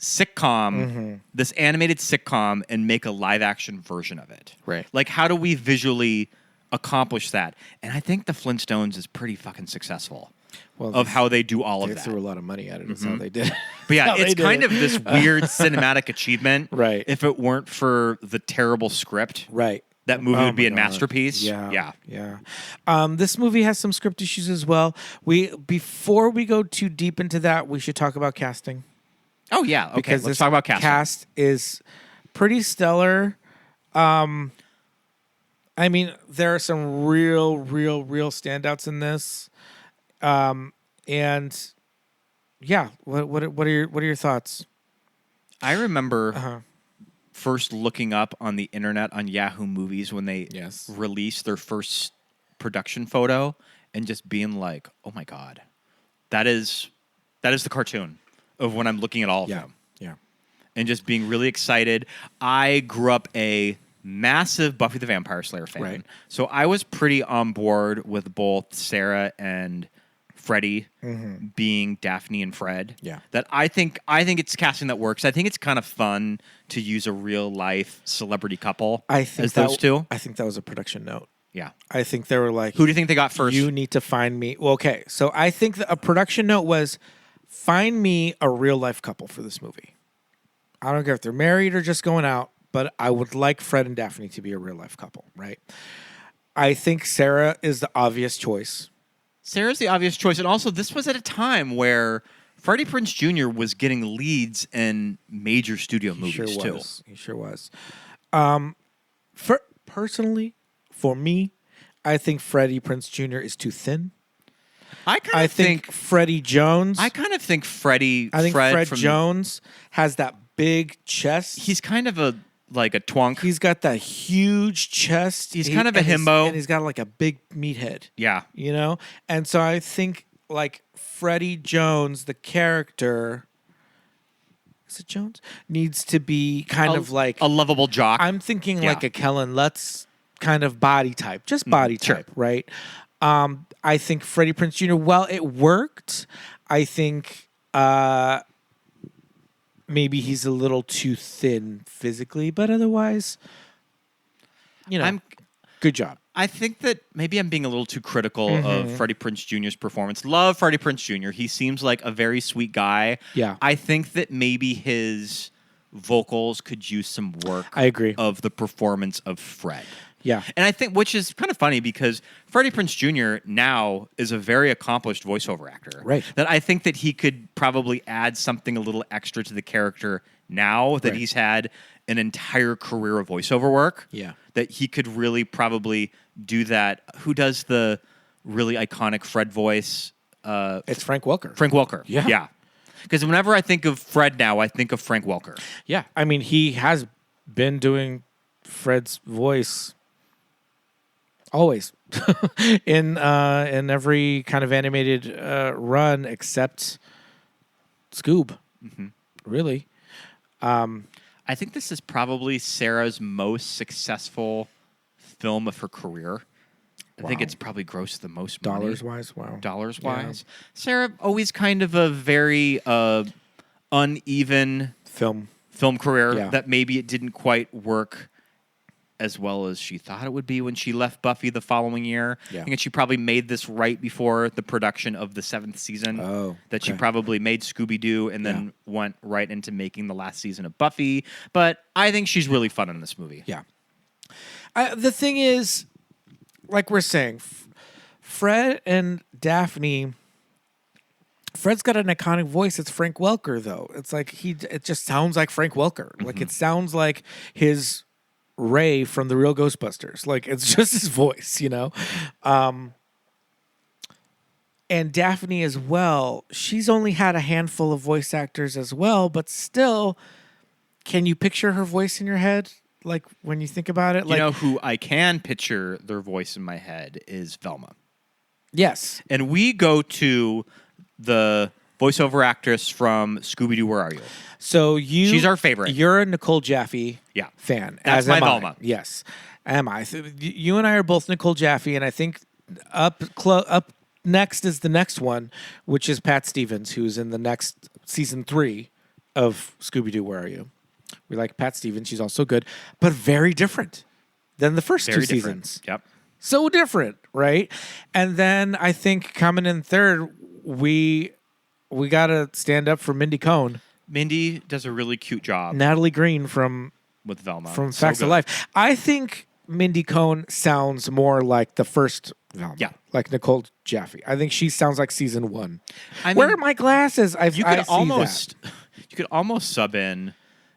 sitcom, this animated sitcom, and make a live action version of it? Right. Like, how do we visually accomplish that? And I think the Flintstones is pretty fucking successful. of how they do all of They that. threw a lot of money at it. That's how they did it. But yeah, How they it's did kind it. of this weird cinematic achievement. Right. If it weren't for the terrible script, Right. that movie Oh would be my a God. masterpiece. Yeah. This movie has some script issues as well. Before we go too deep into that, we should talk about casting. Oh yeah. Okay. Because Let's this talk about casting. cast is pretty stellar. I mean, there are some real standouts in this. And yeah, what are your thoughts? I remember first looking up on the internet on Yahoo Movies when they released their first production photo and just being like, "Oh my God, that is the cartoon of when I'm looking at all of them." Yeah. And just being really excited. I grew up a massive Buffy the Vampire Slayer fan. Right. So I was pretty on board with both Sarah and Freddie being Daphne and Fred. Yeah. That I think it's casting that works. I think it's kind of fun to use a real life celebrity couple as those two. I think that was a production note. Yeah. I think they were like, Who do you think they got first? You need to find me. Well, okay, so I think that a production note was find me a real life couple for this movie. I don't care if they're married or just going out, but I would like Fred and Daphne to be a real life couple, right? I think Sarah is the obvious choice. Sarah's the obvious choice. And also, this was at a time where Freddie Prinze Jr. was getting leads in major studio movies, too. He sure was. Personally, for me, I think Freddie Prinze Jr. is too thin. I think Freddie Jones. I kind of think Freddie. I think Fred from Jones has that big chest. He's kind of a twunk. He's got that huge chest. He's kind of a himbo. And he's got like a big meathead. Yeah. You know? And so I think like Freddie Jones, the character, is it Jones? Needs to be kind of like a lovable jock. I'm thinking like a Kellen Lutz kind of body type. Just body sure. type, right? I think Freddie Prinze Jr., well, it worked. I think maybe he's a little too thin physically, but otherwise, good job. I think that maybe I'm being a little too critical of Freddie Prinze Jr.'s performance. Love Freddie Prinze Jr. He seems like a very sweet guy. Yeah. I think that maybe his vocals could use some work. I agree. Of the performance of Fred. Yeah. And I think, which is kind of funny because Freddie Prinze Jr. now is a very accomplished voiceover actor. Right. That I think that he could probably add something a little extra to the character now that he's had an entire career of voiceover work. Yeah. That he could really probably do that. Who does the really iconic Fred voice? It's Frank Welker. Frank Welker. Yeah. Yeah. Because whenever I think of Fred now, I think of Frank Welker. Yeah. I mean, he has been doing Fred's voice always in every kind of animated run except Scoob. Really. I think this is probably Sarah's most successful film of her career. I think it's probably grossed the most money. Dollars-wise? Wow. Dollars-wise. Yeah. Sarah, always kind of a very uneven film career that maybe it didn't quite work as well as she thought it would be when she left Buffy the following year. Yeah. I think she probably made this right before the production of the 7th season. Oh, that she probably made Scooby Doo and then went right into making the last season of Buffy. But I think she's really fun in this movie. Yeah. The thing is, like we're saying, Fred and Daphne. Fred's got an iconic voice. It's Frank Welker, though. It's like it just sounds like Frank Welker. Like it sounds like his Ray from the Real Ghostbusters. Like it's just his voice, you know? And Daphne as well. She's only had a handful of voice actors as well, but still, can you picture her voice in your head? Like when you think about it? You know who I can picture their voice in my head is Velma. Yes. And we go to the voiceover actress from Scooby Doo, Where Are You? So she's our favorite. You're a Nicole Jaffe fan. That's my Velma. Yes. Am I. You and I are both Nicole Jaffe, and I think up next is the next one, which is Pat Stevens, who's in the next season 3 of Scooby Doo, Where Are You? We like Pat Stevens. She's also good, but very different than the first 2 seasons. Yep. So different, right? And then I think coming in third, we gotta stand up for Mindy Cohn, Mindy does a really cute job Natalie Green from with Velma. Facts of Life. I think Mindy Cohn sounds more like the first Velma. Yeah. Like Nicole Jaffe. I think she sounds like season 1. I mean, Where are my glasses? I see that. You could almost sub in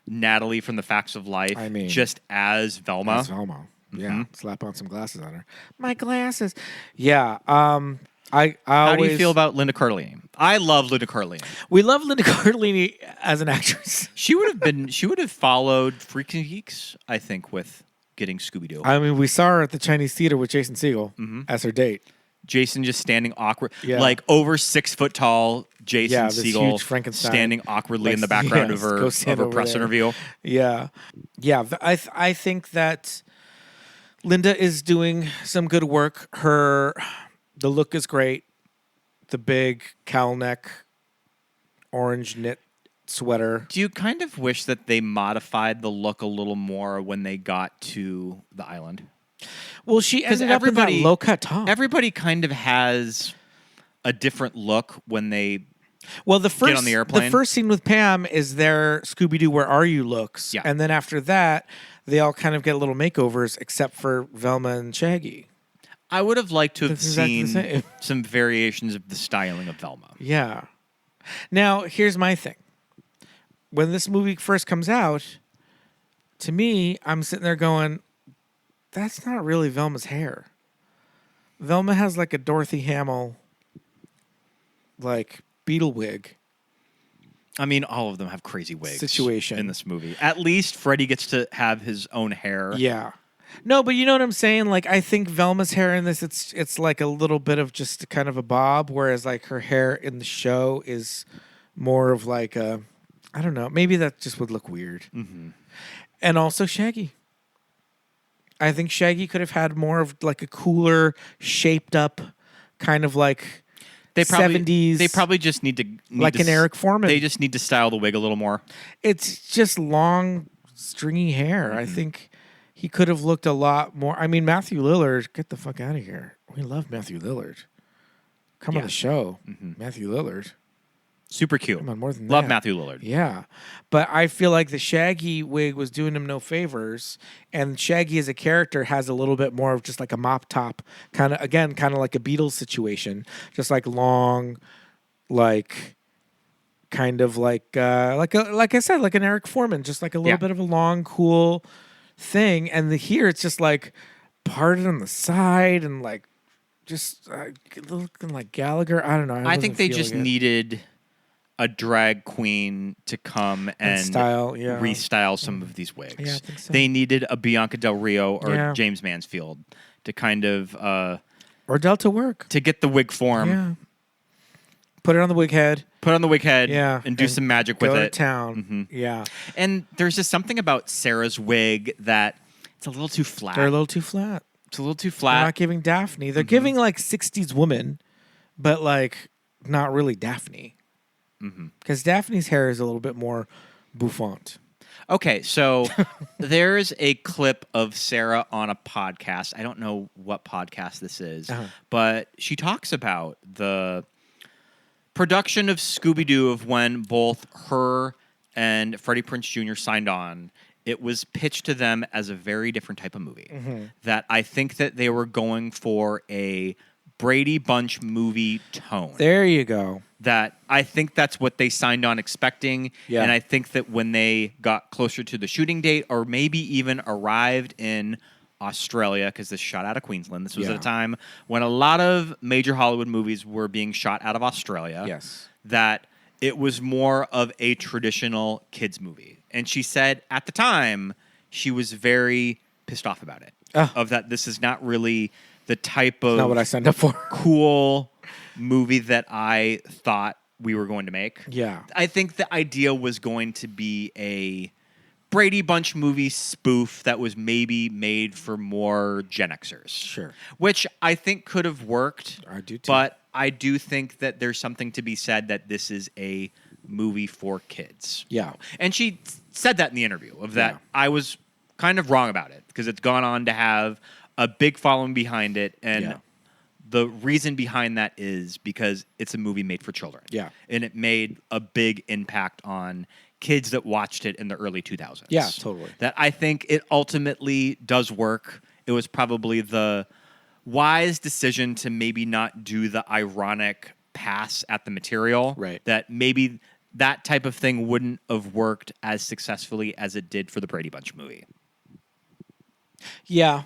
Natalie from the Facts of Life just as Velma. As Velma. Yeah. Slap on some glasses on her. My glasses. Yeah. I How do always, you feel about Linda Cardellini? I love Linda Cardellini. We love Linda Cardellini as an actress. She would have followed Freaking Geeks, I think, with getting Scooby Doo. I mean, we saw her at the Chinese theater with Jason Segel as her date. Jason just standing awkward, Yeah. like over 6 foot tall Jason this Segel huge Frankenstein. standing awkwardly Like, in the background yes, of go her stand over press there. interview. Yeah. Yeah. I think that Linda is doing some good work. The look is great. The big cowl neck, orange knit sweater. Do you kind of wish that they modified the look a little more when they got to the island? Well, she ended up in that low cut top. Everybody kind of has a different look when they get on the airplane. The first scene with Pam is their Scooby Doo "Where Are You" looks, Yeah. and then after that, they all kind of get little makeovers, except for Velma and Shaggy. I would have liked to have That's exactly the seen same. some variations of the styling of Velma. Yeah. Now, here's my thing. When this movie first comes out, to me, I'm sitting there going, that's not really Velma's hair. Velma has like a Dorothy Hamill, like, beetle wig. I mean, all of them have crazy wigs Situation. in this movie. At least Freddie gets to have his own hair. Yeah. No, but you know what I'm saying? Like, I think Velma's hair in this, it's like a little bit of just kind of a bob, whereas like her hair in the show is more of like a, I don't know, maybe that just would look weird. Mm-hmm. And also Shaggy. I think Shaggy could have had more of like a cooler, shaped up kind of like They probably 70s. They probably just need like to an Eric Foreman. They just need to style the wig a little more. It's just long, stringy hair. I think he could have looked a lot more. I mean, Matthew Lillard, get the fuck out of here. We love Matthew Lillard. Come on the show. Matthew Lillard. Super cute. Come on, more than Love that. Matthew Lillard. Yeah. But I feel like the Shaggy wig was doing him no favors. And Shaggy as a character has a little bit more of just like a mop top, kind of like a Beatles situation. Just like long, like kind of like I said, like an Eric Foreman, just like a little bit of a long, cool thing. And here it's just like parted on the side and like just looking like Gallagher. I don't know. I think they just needed a drag queen to come and style, restyle some of these wigs. Yeah, I think so. They needed a Bianca Del Rio or Yeah. James Mansfield to kind of or Delta work to get the wig form. Yeah. Put it on the wig head. Put on the wig head Yeah. and do some magic with Go to it. town. Yeah. And there's just something about Sarah's wig that it's a little too flat. They're a little too flat. It's a little too They're flat. not giving Daphne. They're giving like 60s woman, but like not really Daphne. Because Daphne's hair is a little bit more bouffant. Okay, so there's a clip of Sarah on a podcast. I don't know what podcast this is, but she talks about the production of Scooby Doo of when both her and Freddie Prinze Jr. signed on. It was pitched to them as a very different type of movie. That I think that they were going for a Brady Bunch movie tone. There you go. That I think that's what they signed on expecting. Yeah. And I think that when they got closer to the shooting date or maybe even arrived in Australia, because this shot out of Queensland, this was at a time when a lot of major Hollywood movies were being shot out of Australia. Yes. That it was more of a traditional kids movie. And she said at the time she was very pissed off about it. Of that this is not really the type of Not what I signed up for. cool movie that I thought we were going to make. Yeah. I think the idea was going to be a Brady Bunch movie spoof that was maybe made for more Gen Xers. Sure. Which I think could have worked. I do too. But I do think that there's something to be said that this is a movie for kids. Yeah. And she said that in the interview of that. Yeah. I was kind of wrong about it because it's gone on to have a big following behind it and the reason behind that is because it's a movie made for children. Yeah. And it made a big impact on kids that watched it in the early 2000s. Yeah, totally. That I think it ultimately does work. It was probably the wise decision to maybe not do the ironic pass at the material. Right. That maybe that type of thing wouldn't have worked as successfully as it did for the Brady Bunch movie. Yeah,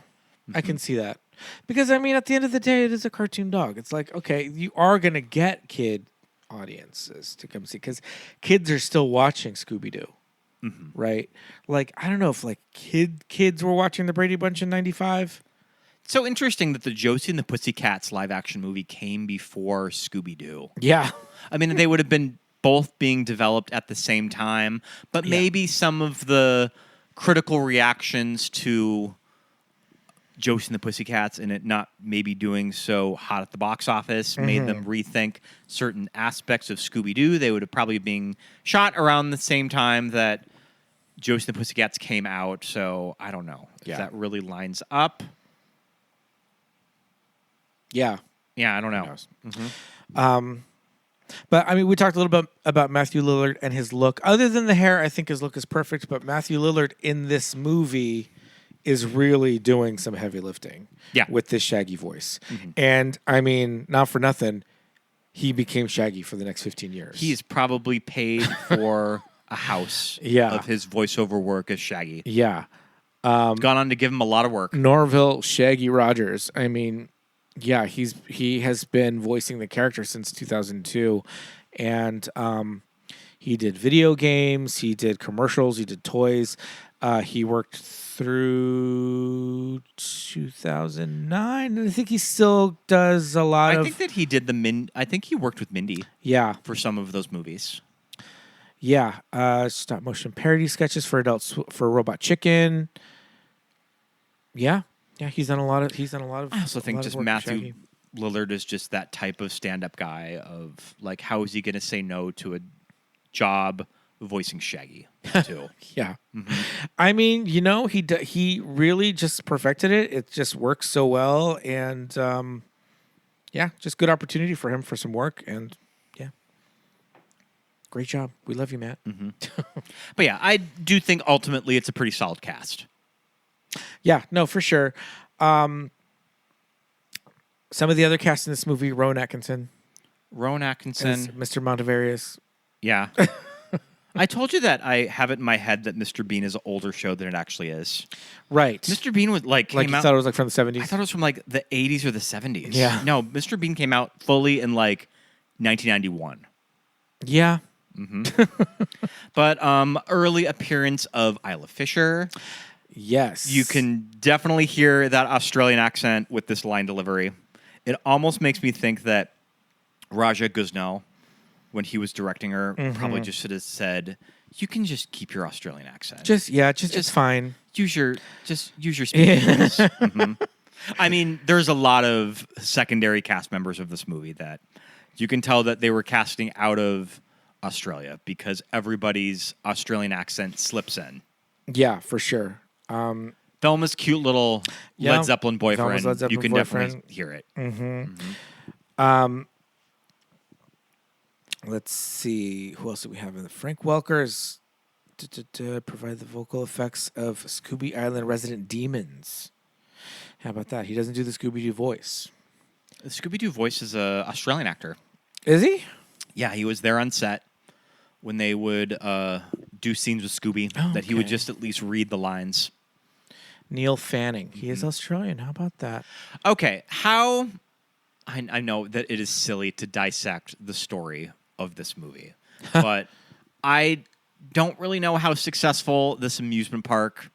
I can see that. Because, I mean, at the end of the day, it is a cartoon dog. It's like, okay, you are going to get kid audiences to come see, because kids are still watching Scooby Doo, right? Like, I don't know if like kids were watching the Brady Bunch in '95. So interesting that the Josie and the Pussycats live action movie came before Scooby Doo. Yeah, I mean, they would have been both being developed at the same time, but maybe some of the critical reactions to Josie and the Pussycats and it not maybe doing so hot at the box office made them rethink certain aspects of Scooby-Doo. They would have probably been shot around the same time that Josie and the Pussycats came out, so I don't know if that really lines up. Yeah, I don't know. But I mean, we talked a little bit about Matthew Lillard and his look. Other than the hair, I think his look is perfect. But Matthew Lillard in this movie is really doing some heavy lifting with this Shaggy voice. And I mean, not for nothing, he became Shaggy for the next 15 years. He's probably paid for a house of his voiceover work as Shaggy. Yeah. Gone on to give him a lot of work. Norville Shaggy Rogers. I mean, yeah, he has been voicing the character since 2002. And he did video games, he did commercials, he did toys. He worked through 2009, and I think he still does a lot of... I think that he did I think he worked with Mindy. Yeah. For some of those movies. Yeah. Stop motion parody sketches for adults for Robot Chicken. Yeah. Yeah, he's done a lot of... I also think just Matthew Lillard is just that type of stand-up guy of, like, how is he going to say no to a job voicing Shaggy, too? Yeah. I mean, you know, he really just perfected it. It just works so well. And, yeah, just good opportunity for him for some work. And, yeah. Great job. We love you, Matt. But, yeah, I do think ultimately it's a pretty solid cast. Yeah, no, for sure. Some of the other cast in this movie, Rowan Atkinson. Mr. Montevarious. Yeah. I told you that I have it in my head that Mr. Bean is an older show than it actually is. Right. Mr. Bean was like you thought it was like from the 70s? I thought it was from like the 80s or the 70s. Yeah. No, Mr. Bean came out fully in like 1991. Yeah. But early appearance of Isla Fisher. Yes. You can definitely hear that Australian accent with this line delivery. It almost makes me think that Raja Gosnell, when he was directing her, probably just should have said, "You can just keep your Australian accent. Just it's fine. Use your speaking voice." I mean, there's a lot of secondary cast members of this movie that you can tell that they were casting out of Australia because everybody's Australian accent slips in. Yeah, for sure. Velma's cute little Led Zeppelin boyfriend. Led Zeppelin you can boyfriend. definitely hear it. Let's see. Who else do we have in the Frank Welker's provide the vocal effects of Scooby Island resident demons. How about that? He doesn't do the Scooby Doo voice. The Scooby Doo voice is a Australian actor. Is he? Yeah, he was there on set when they would do scenes with Scooby. That he would just at least read the lines. Neil Fanning. He is Australian. How about that? Okay, how... I know that it is silly to dissect the story of this movie, but I don't really know how successful this amusement park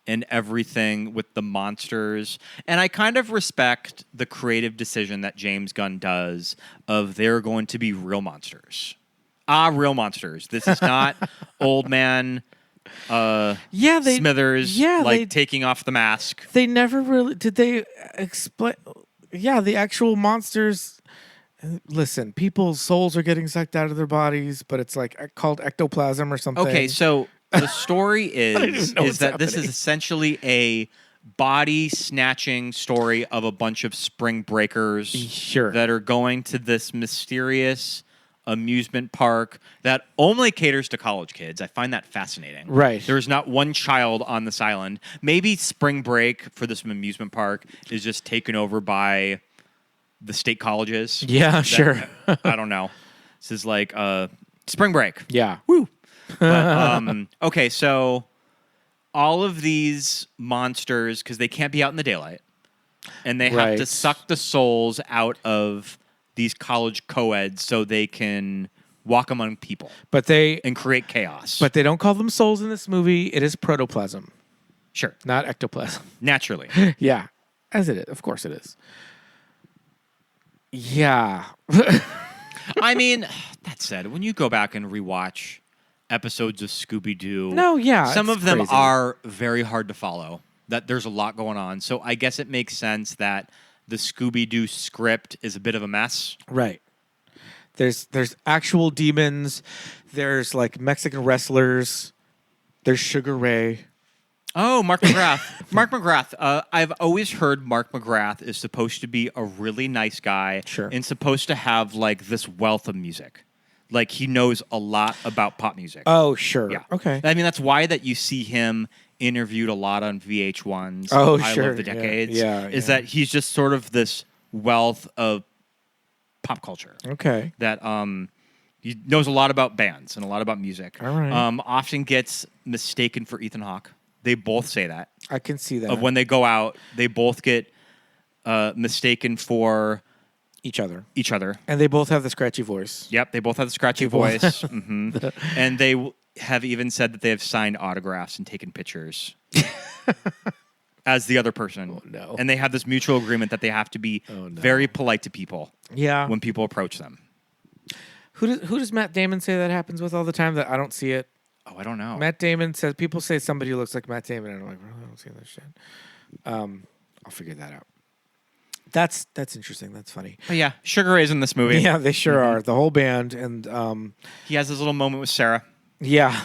and everything with the monsters. And I kind of respect the creative decision that James Gunn does of they're going to be real monsters. Real monsters. This is not old man Smithers taking off the mask. They never really... Did they explain... Yeah, the actual monsters... Listen, people's souls are getting sucked out of their bodies, but it's like called ectoplasm or something. Okay, so the story is that this is essentially a body snatching story of a bunch of spring breakers Sure. that are going to this mysterious amusement park that only caters to college kids. I find that fascinating. Right. There is not one child on this island. Maybe spring break for this amusement park is just taken over by the state colleges. Yeah, sure. I don't know. This is like spring break. Yeah. Woo. But, okay, so all of these monsters, because they can't be out in the daylight, and they have to suck the souls out of these college co-eds so they can walk among people. And create chaos. But they don't call them souls in this movie. It is protoplasm. Sure. Not ectoplasm. Naturally. Yeah. As it is. Of course it is. Yeah. I mean, that said, when you go back and rewatch episodes of Scooby Doo, some of them are very hard to follow. That there's a lot going on. So I guess it makes sense that the Scooby Doo script is a bit of a mess. Right. There's actual demons. There's like Mexican wrestlers. There's Sugar Ray. Oh, Mark McGrath. Mark McGrath. I've always heard Mark McGrath is supposed to be a really nice guy. Sure. And supposed to have like this wealth of music. Like he knows a lot about pop music. Oh, sure. Yeah. Okay. I mean, that's why that you see him interviewed a lot on VH1's Oh, I sure. Love the Decades. Yeah. Is that he's just sort of this wealth of pop culture. Okay. That he knows a lot about bands and a lot about music. All right. Often gets mistaken for Ethan Hawke. They both say that. I can see that. Of when they go out, they both get mistaken for each other. And they both have the scratchy voice. Yep, they both have the scratchy voice. And they have even said that they have signed autographs and taken pictures as the other person. Oh, no. And they have this mutual agreement that they have to be very polite to people when people approach them. Who does Matt Damon say that happens with all the time that I don't see it? Oh, I don't know. Matt Damon says, people say somebody who looks like Matt Damon, and I'm like, well, I don't see that shit. I'll figure that out. That's interesting. That's funny. But yeah, Sugar Ray's in this movie. Yeah, they sure are. The whole band. And he has his little moment with Sarah. Yeah.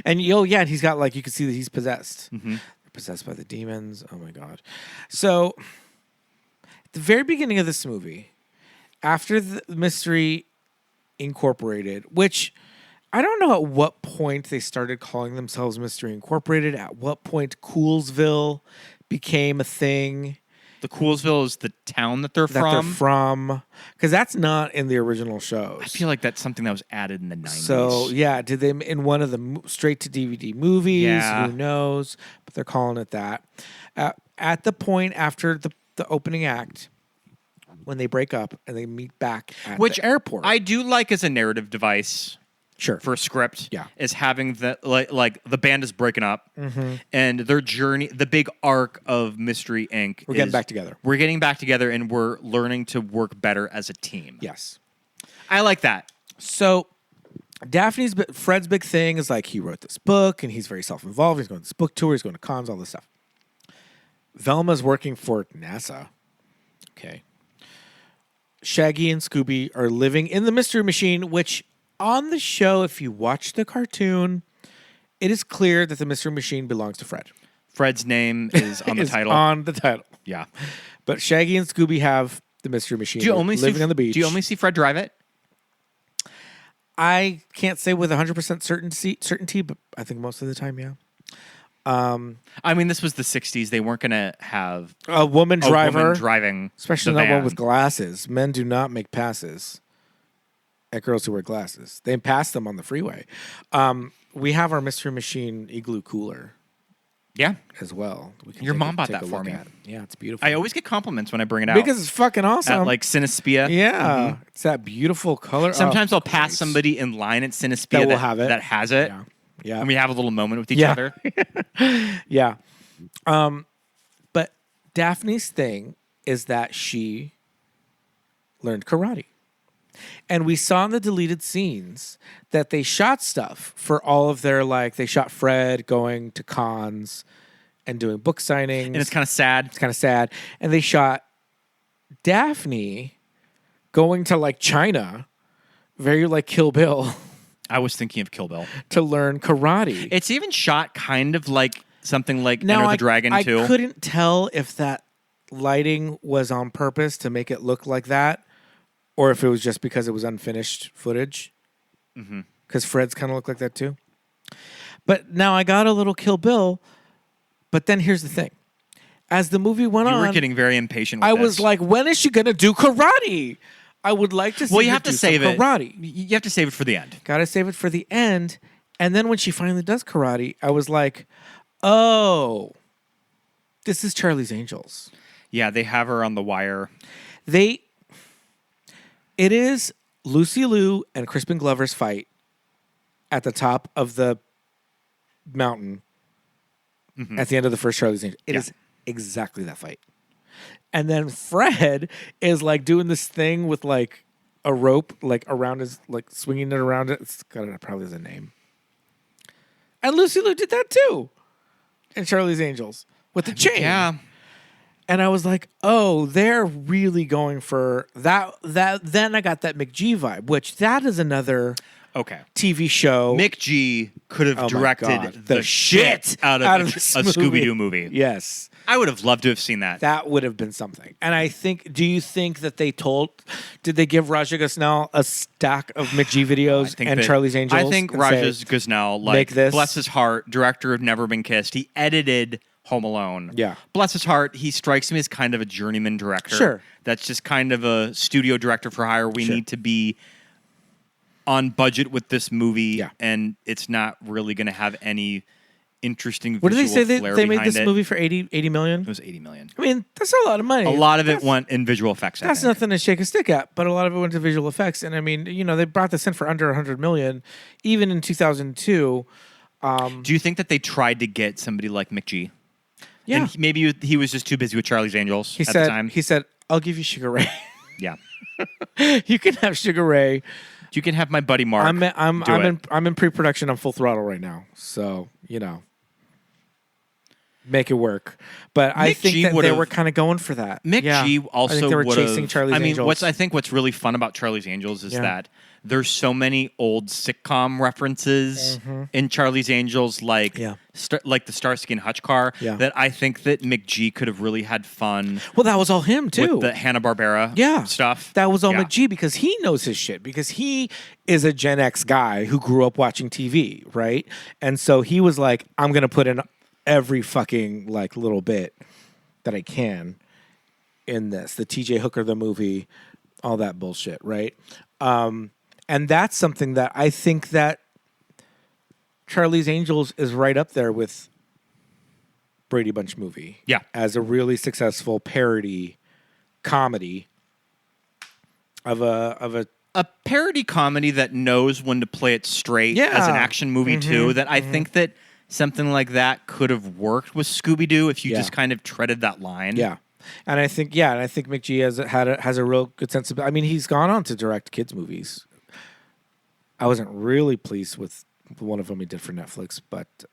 And and he's got like, you can see that he's possessed. They're possessed by the demons. Oh my God. So at the very beginning of this movie, after the Mystery Incorporated, which I don't know at what point they started calling themselves Mystery Incorporated, at what point Coolsville became a thing. The Coolsville is the town that they're from? Because that's not in the original shows. I feel like that's something that was added in the 90s. So, yeah, did they in one of the straight-to-DVD movies? Yeah. Who knows? But they're calling it that. At the point after the opening act, when they break up and they meet back at the airport. I do like as a narrative device. Sure. For a script, yeah, is having the like the band is breaking up, and their journey, the big arc of Mystery Inc. We're getting back together. We're getting back together, and we're learning to work better as a team. Yes, I like that. So, Fred's big thing is like he wrote this book, and he's very self-involved. He's going to this book tour. He's going to cons, all this stuff. Velma's working for NASA. Okay. Shaggy and Scooby are living in the Mystery Machine, which on the show, if you watch the cartoon, it is clear that the Mystery Machine belongs to Fred. Fred's name is on the title. On the title. Yeah. But Shaggy and Scooby have the Mystery Machine. Do you only living on the beach. Do you only see Fred drive it? I can't say with 100% certainty, but I think most of the time, yeah. I mean, this was the 60s. They weren't going to have a woman driver driving, especially not one with glasses. Men do not make passes at girls who wear glasses. They pass them on the freeway. We have our Mystery Machine igloo cooler. Yeah. As well. Your mom bought that for me. Yeah, it's beautiful. I always get compliments when I bring it out. Because it's fucking awesome. At like Cinespia. Yeah. It's that beautiful color. Sometimes I'll pass somebody in line at Cinespia that has it. Yeah. And we have a little moment with each other. Yeah. But Daphne's thing is that she learned karate. And we saw in the deleted scenes that they shot stuff for all of their, like, they shot Fred going to cons and doing book signings. And it's kind of sad. And they shot Daphne going to, like, China, very like Kill Bill. I was thinking of Kill Bill. To learn karate. It's even shot kind of like something like Now, Enter the Dragon I too? couldn't tell if that lighting was on purpose to make it look like that, or if it was just because it was unfinished footage. Because Fred's kind of looked like that too. But now I got a little Kill Bill. But then here's the thing: as the movie went You on, were getting very impatient. With I this. was like, "When is she gonna do karate?" I would like to see. Well, you her have to do save some it. karate. You have to save it for the end. Gotta save it for the end. And then when she finally does karate, I was like, "Oh, this is Charlie's Angels." Yeah, they have her on the wire. It is Lucy Liu and Crispin Glover's fight at the top of the mountain at the end of the first Charlie's Angels. It is exactly that fight. And then Fred is like doing this thing with like a rope, like around his, like swinging it around it. It's got probably has a name. And Lucy Liu did that too in Charlie's Angels with the chain. Yeah. And I was like, oh, they're really going for that. Then I got that McG vibe, which that is another TV show. Mick G could have Oh my directed God. the shit out of a this Scooby-Doo movie. Yes. I would have loved to have seen that. That would have been something. And I think, do you think that did they give Raja Gosnell a stack of McG videos and Charlie's Angels? I think Raja Gosnell, make this? bless his heart, director of Never Been Kissed, he edited Home Alone. Yeah. Bless his heart, he strikes me as kind of a journeyman director. Sure. That's just kind of a studio director for hire. We need to be on budget with this movie, and it's not really going to have any interesting What did they say visual flair they made behind this it. lot of 80 million? It was 80 million. I mean, that's a lot of money. A lot of it went in visual effects. That's nothing to shake a stick at, but a lot of it went to visual effects. And I mean, they brought this in for under 100 million, even in 2002. Do you think that they tried to get somebody like McG? Yeah. And maybe he was just too busy with Charlie's Angels He at said, the time. He said, I'll give you Sugar Ray. Yeah. You can have Sugar Ray. You can have my buddy Mark. I'm in pre-production on Full Throttle right now, so make it work. But I think that they were kind of going for that. Mick G also I think they were would've- chasing Charlie's Angels. I think what's really fun about Charlie's Angels is that there's so many old sitcom references in Charlie's Angels, like like the Starsky and Hutch car, that I think that Mick G could have really had fun. Well, that was all him too. With the Hanna-Barbera stuff. That was all McG because he knows his shit, because he is a Gen X guy who grew up watching TV, right? And so he was like, I'm going to put in every fucking like little bit that I can in this. The TJ Hooker, the movie, all that bullshit, right? And that's something that I think that Charlie's Angels is right up there with Brady Bunch movie. Yeah. As a really successful parody comedy of a parody comedy that knows when to play it straight as an action movie too. That I think that something like that could have worked with Scooby Doo if you just kind of treaded that line. Yeah. And I think McG has a real good sense of. I mean, he's gone on to direct kids movies. I wasn't really pleased with one of them he did for Netflix, but it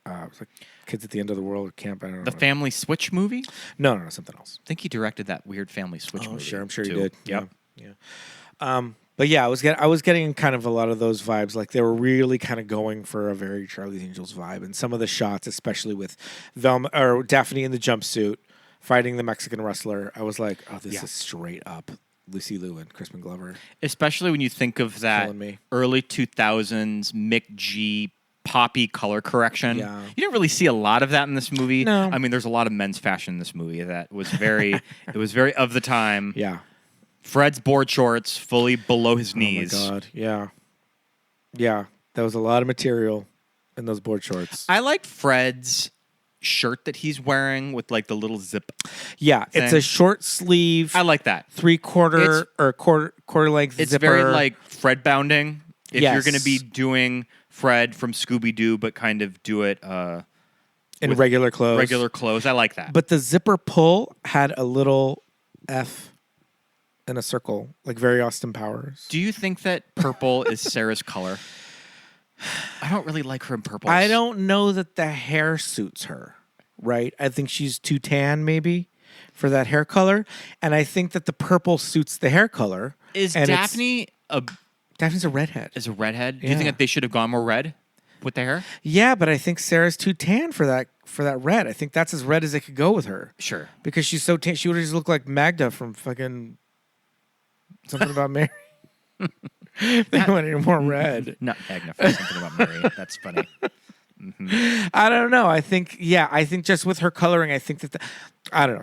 was like Kids at the End of the World Camp. I don't know. The Family Switch movie? No, something else. I think he directed that weird Family Switch movie. Sure, I'm sure too. he did. Yep. Yeah. But yeah, I was getting kind of a lot of those vibes. Like they were really kind of going for a very Charlie's Angels vibe, and some of the shots, especially with Velma or Daphne in the jumpsuit fighting the Mexican wrestler, I was like, oh, this is straight up Lucy Liu and Crispin Glover. Especially when you think of that early 2000s Mick G poppy color correction. Yeah. You didn't really see a lot of that in this movie. No. I mean, there's a lot of men's fashion in this movie that was very, it was very of the time. Yeah. Fred's board shorts fully below his knees. Oh my God. Yeah. Yeah. There was a lot of material in those board shorts. I liked Fred's shirt that he's wearing with like the little zip. Yeah, thing. it's a short sleeve. I like that. 3/4 or quarter length It's zipper. very like Fred bounding. If you're Yes. going to be doing Fred from Scooby Doo, but kind of do it in with regular clothes. Regular clothes. I like that. But the zipper pull had a little F in a circle, like very Austin Powers. Do you think that purple is Sarah's color? I don't really like her in purple. I don't know that the hair suits her, right? I think she's too tan maybe for that hair color. And I think that the purple suits the hair color. Is and Daphne Daphne's a redhead. Is a redhead? Do you Yeah. think that they should have gone more red? with the hair. Yeah, but I think Sarah's too tan for that red. I think that's as red as it could go with her. Sure. Because she's so tan. She would just look like Magda from fucking Something About Mary. They went any more red. Not Agna for Something About Mary. That's funny. Mm-hmm. I don't know. I think just with her coloring, I think that I don't know.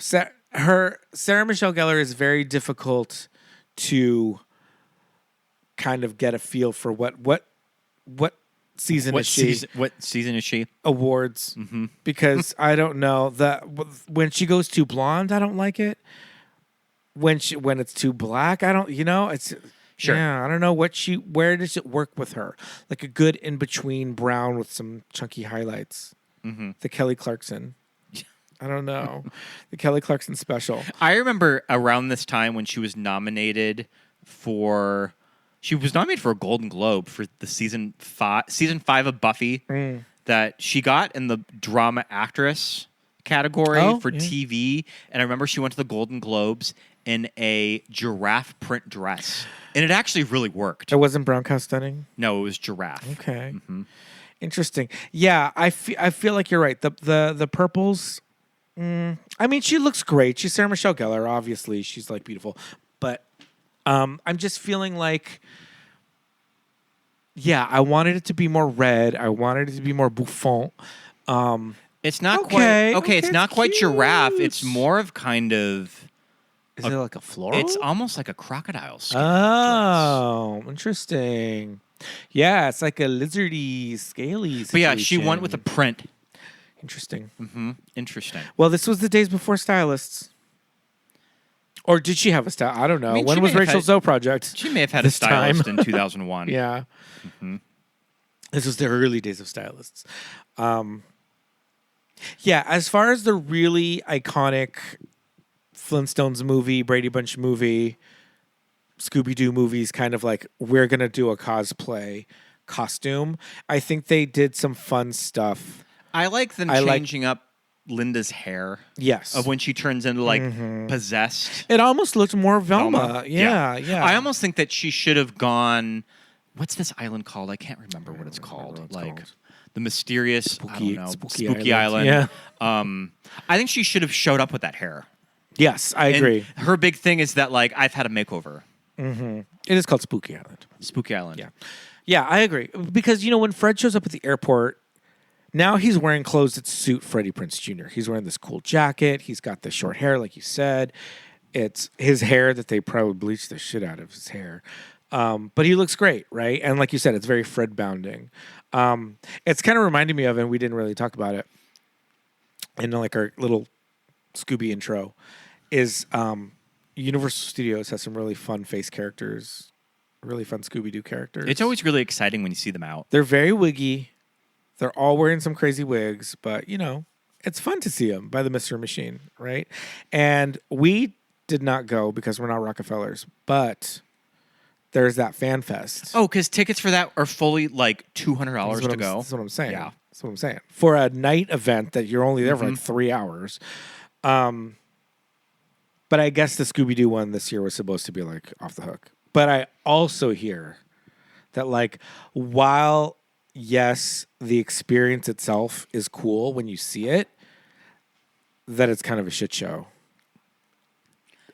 Sarah Michelle Gellar is very difficult to kind of get a feel for what season is she? What season is she? Awards. Because I don't know when she goes too blonde, I don't like it. When it's too black, I don't. It's. Sure. Yeah, I don't know where does it work with her? Like a good in between brown with some chunky highlights. Mm-hmm. The Kelly Clarkson. I don't know. The Kelly Clarkson special. I remember around this time when she was nominated for a Golden Globe for the season 5 of Buffy that she got in the drama actress category for TV. And I remember she went to the Golden Globes in a giraffe print dress. And it actually really worked. It wasn't brown cow stunning? No, it was giraffe. Okay. Mm-hmm. Interesting. Yeah, I feel like you're right. The purples, I mean, she looks great. She's Sarah Michelle Gellar, obviously. She's like beautiful. But I'm just feeling like, I wanted it to be more red. I wanted it to be more bouffant. It's not quite... Okay, it's not quite cute. giraffe. It's more of kind of... Is it like a floral? It's almost like a crocodile skin. Oh, interesting. Yeah, it's like a lizardy, scaly situation. But yeah, she went with a print. Interesting. Mm-hmm. Interesting. Well, this was the days before stylists. Or did she have a style? I don't know. I mean, when was Rachel Zoe project? She may have had a stylist in 2001. Yeah. Mm-hmm. This was the early days of stylists. As far as the really iconic Flintstones movie, Brady Bunch movie, Scooby Doo movies, kind of like we're going to do a cosplay costume, I think they did some fun stuff. I like them changing up Linda's hair. Yes. Of when she turns into like possessed. It almost looked more Velma. Yeah. I almost think that she should have gone, what's this island called? I can't remember what it's called. The mysterious Spooky Island. Yeah. I think she should have showed up with that hair. Yes, I agree. Her big thing is that like I've had a makeover. Mm-hmm. It is called Spooky Island. Spooky Island. Yeah. Yeah, I agree. Because, when Fred shows up at the airport, now he's wearing clothes that suit Freddie Prinze Jr. He's wearing this cool jacket. He's got the short hair, like you said. It's his hair that they probably bleached the shit out of his hair. But he looks great, right? And like you said, it's very Fred bounding. It's kind of reminding me of, and we didn't really talk about it in like our little Scooby intro, is Universal Studios has some really fun face characters, really fun Scooby-Doo characters. It's always really exciting when you see them out. They're very wiggy. They're all wearing some crazy wigs, but, it's fun to see them by the Mystery Machine, right? And we did not go because we're not Rockefellers, but there's that fan fest. Oh, because tickets for that are fully like $200 to go. That's what I'm saying. Yeah. That's what I'm saying. For a night event that you're only there for like 3 hours. But I guess the Scooby-Doo one this year was supposed to be like off the hook. But I also hear that like while yes, the experience itself is cool when you see it, that it's kind of a shit show.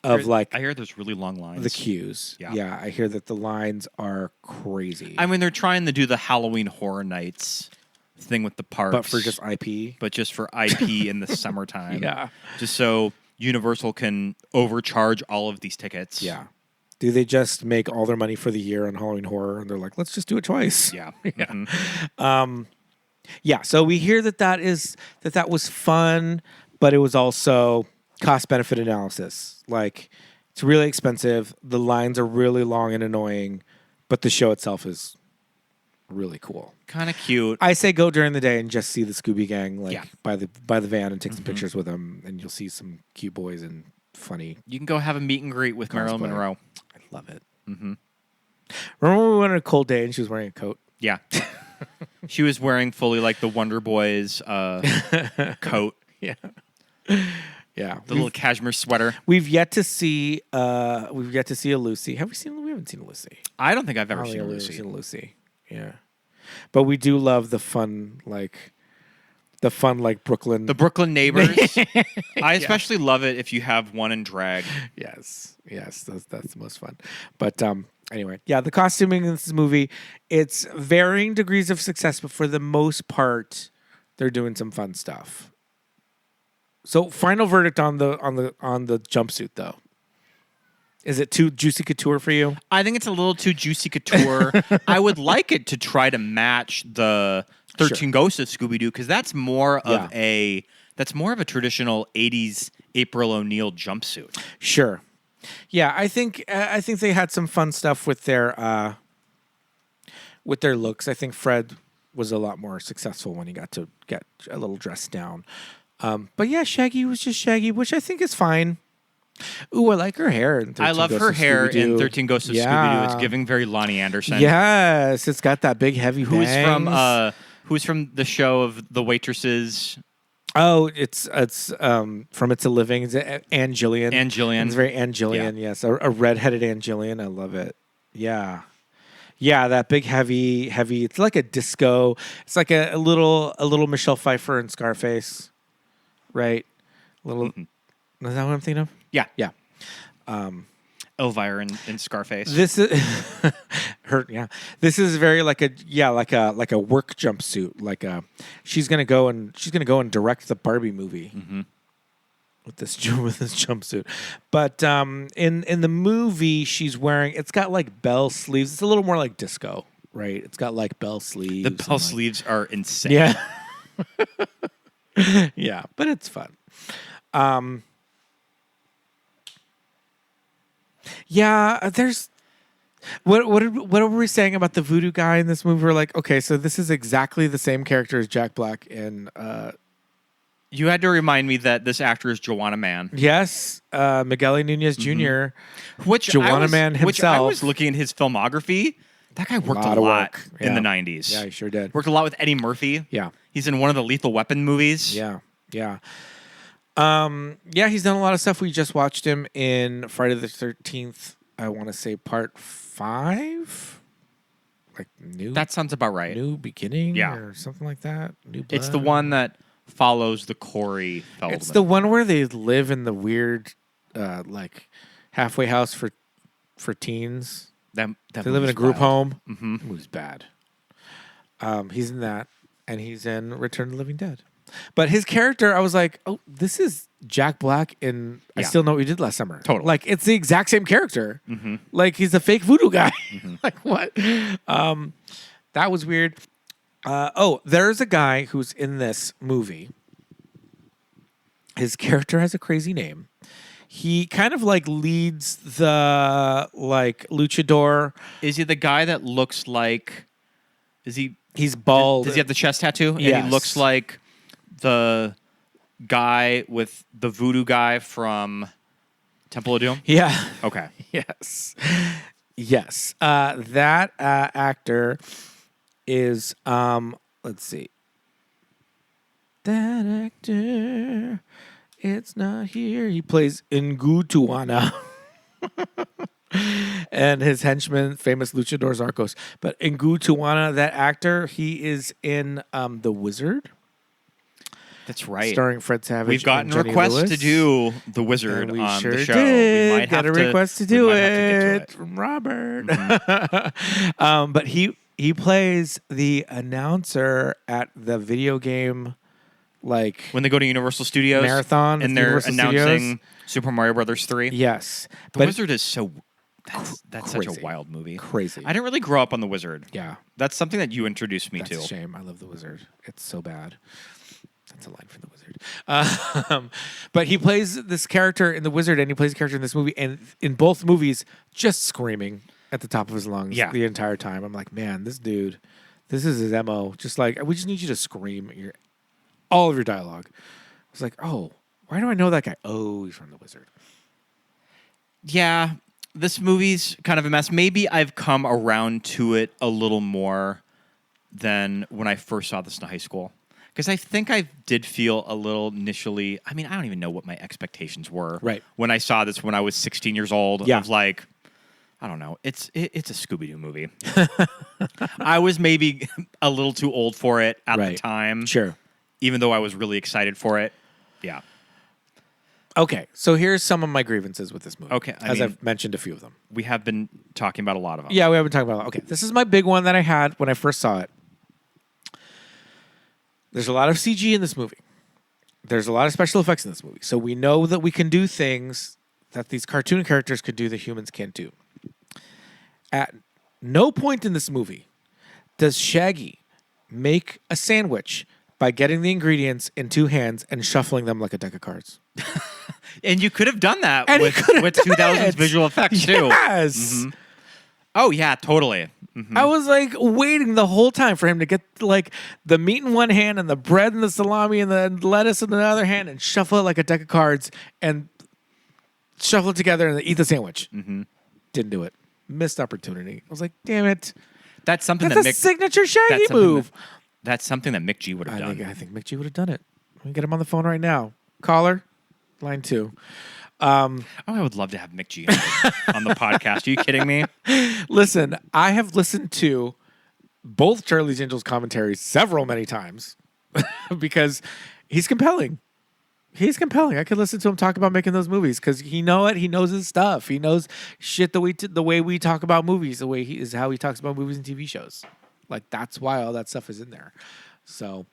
I hear there's really long lines. The queues. Yeah, I hear that the lines are crazy. I mean, they're trying to do the Halloween Horror Nights thing with the parks. But for just IP? But just for IP in the summertime. Yeah. Just so Universal can overcharge all of these tickets. Yeah. Do they just make all their money for the year on Halloween Horror and they're like, let's just do it twice? Yeah. Yeah. So we hear that was fun, but it was also cost-benefit analysis. Like, it's really expensive. The lines are really long and annoying, but the show itself is really cool. Kind of cute. I say go during the day and just see the Scooby Gang by the van and take some pictures with them, and you'll see some cute boys and funny. You can go have a meet and greet with Marilyn Monroe. I love it. Mm-hmm. Remember when we went on a cold day and she was wearing a coat? Yeah. She was wearing fully like the Wonder Boys coat. Yeah. Yeah. The little cashmere sweater. We've yet to see a Lucy. We haven't seen a Lucy. I don't think I've ever seen a Lucy. Lucy. Yeah. But we do love the fun Brooklyn. The Brooklyn neighbors. I especially love it if you have one in drag. Yes, that's the most fun. But anyway, yeah, the costuming in this movie, it's varying degrees of success, but for the most part, they're doing some fun stuff. So, final verdict on the jumpsuit though. Is it too juicy couture for you? I think it's a little too juicy couture. I would like it to try to match the 13 Ghosts of Scooby Doo because that's more of a traditional 80s April O'Neil jumpsuit. Sure. Yeah, I think they had some fun stuff with their looks. I think Fred was a lot more successful when he got to get a little dressed down. But yeah, Shaggy was just Shaggy, which I think is fine. Ooh, I like her hair in 13 I love Ghosts her of hair Scooby-Doo. in 13 Ghosts of Scooby-Doo. It's giving very Lonnie Anderson. Yes, it's got that big heavy bangs. Who's from the show of the waitresses? Oh, it's from It's a Living. It's Ann Jillian. Ann Jillian. It's very Ann Jillian, yes. A redheaded Ann Jillian. I love it. Yeah. Yeah, that big heavy. It's like a disco. It's like a little Michelle Pfeiffer and Scarface. Right? Is that what I'm thinking of? Yeah. Yeah. Elvira in Scarface. This is her. Yeah, this is very like a work jumpsuit. She's gonna go and direct the Barbie movie with this jumpsuit. But in the movie, she's wearing. It's got like bell sleeves. It's a little more like disco, right? It's got like bell sleeves. The bell sleeves are insane. Yeah. Yeah, but it's fun. Yeah, there's what were we saying about the voodoo guy in this movie? We're like, okay, so this is exactly the same character as Jack Black in You had to remind me that this actor is Joanna Mann. Yes, Miguel Nunez Jr. Which Joanna Mann himself. Which I was looking at his filmography. That guy worked a lot in the 90s. Yeah, he sure did. Worked a lot with Eddie Murphy. Yeah. He's in one of the Lethal Weapon movies. Yeah. He's done a lot of stuff. We just watched him in Friday the 13th. I want to say part 5, like new. That sounds about right. New beginning, Yeah. or something like that. New blood. It's the one that follows the Corey Feldman. It's the one where they live in the weird, like halfway house for teens. That they live in a group home. Mm-hmm. It was bad. He's in that, and he's in Return of the Living Dead. But his character, I was like, oh, this is Jack Black in I Still Know What You Did Last Summer. Totally. Like, it's the exact same character. Mm-hmm. Like, he's a fake voodoo guy. Like, what? That was weird. There's a guy who's in this movie. His character has a crazy name. He kind of like leads the like luchador. Is he the guy that looks like? He's bald. Does he have the chest tattoo? Yes. And he looks like the guy with the voodoo guy from Temple of Doom? Yeah. Okay. Yes. That actor is let's see. That actor, it's not here. He plays Ngu Tuana. And his henchman, famous luchador Zarcos. But Ngu Tuana, that actor, he is in The Wizard. That's right. Starring Fred Savage. We've gotten and Jenny requests Lewis. to do The Wizard We on sure the show. Did. We might Got have a request to do it from Robert. Mm-hmm. But he plays the announcer at the video game, like when they go to Universal Studios marathon, and they're Universal announcing Studios. Super Mario Brothers 3. Yes, The Wizard is so. That's such crazy. a wild movie. Crazy. I didn't really grow up on The Wizard. Yeah, That's something that you introduced me that's to. a shame. I love The Wizard. It's so bad. That's a line from The Wizard. But he plays this character in The Wizard, and he plays a character in this movie, and in both movies, just screaming at the top of his lungs the entire time. I'm like, man, this dude, this is his MO. Just like, we just need you to scream all of your dialogue. I was like, oh, why do I know that guy? Oh, he's from The Wizard. Yeah, this movie's kind of a mess. Maybe I've come around to it a little more than when I first saw this in high school. Because I think I did feel a little initially, I mean, I don't even know what my expectations were. Right. When I saw this when I was 16 years old. Yeah. Of like, I don't know. It's a Scooby Doo movie. I was maybe a little too old for it at the time. Sure. Even though I was really excited for it. Yeah. Okay, so here's some of my grievances with this movie. Okay, I've mentioned a few of them. We have been talking about a lot of them. Yeah, we haven't talked about. Okay, this is my big one that I had when I first saw it. There's a lot of CG in this movie. There's a lot of special effects in this movie. So we know that we can do things that these cartoon characters could do that humans can't do. At no point in this movie does Shaggy make a sandwich by getting the ingredients in two hands and shuffling them like a deck of cards. And you could have done that And with 2000s visual effects, too. Yes. Mm-hmm. Oh, yeah, totally. Mm-hmm. I was like waiting the whole time for him to get like the meat in one hand and the bread and the salami and the lettuce in the other hand and shuffle it like a deck of cards and shuffle it together and eat the sandwich. Mm-hmm. Didn't do it. Missed opportunity. I was like, damn it. That's something That's that a signature Shaggy move. That's something that Mick G would have done. I think Mick G would have done it. Let me get him on the phone right now. Caller, line 2. I would love to have Mick G on the podcast. Are you kidding me? Listen, I have listened to both Charlie's Angels commentaries many times because he's compelling. He's compelling. I could listen to him talk about making those movies because he knows his stuff. He knows shit the way we talk about movies, how he talks about movies and TV shows. Like that's why all that stuff is in there. So,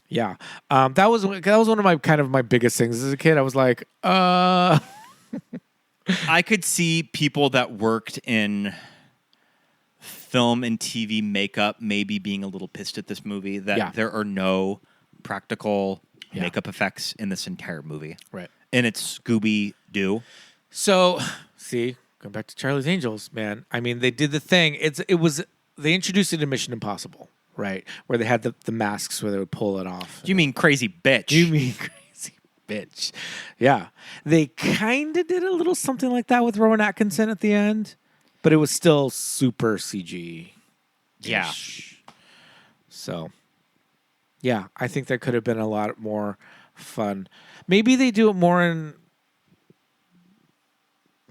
yeah, that was one of my biggest things as a kid. I was like, I could see people that worked in film and TV makeup maybe being a little pissed at this movie that there are no practical makeup effects in this entire movie. Right. And it's Scooby Doo. So, see, going back to Charlie's Angels, man. I mean, they did the thing. They introduced it in Mission Impossible, right? Where they had the masks where they would pull it off. You mean crazy bitch? You mean crazy bitch. Yeah. They kind of did a little something like that with Rowan Atkinson at the end, but it was still super CG. Yeah. So, yeah, I think there could have been a lot more fun. Maybe they do it more in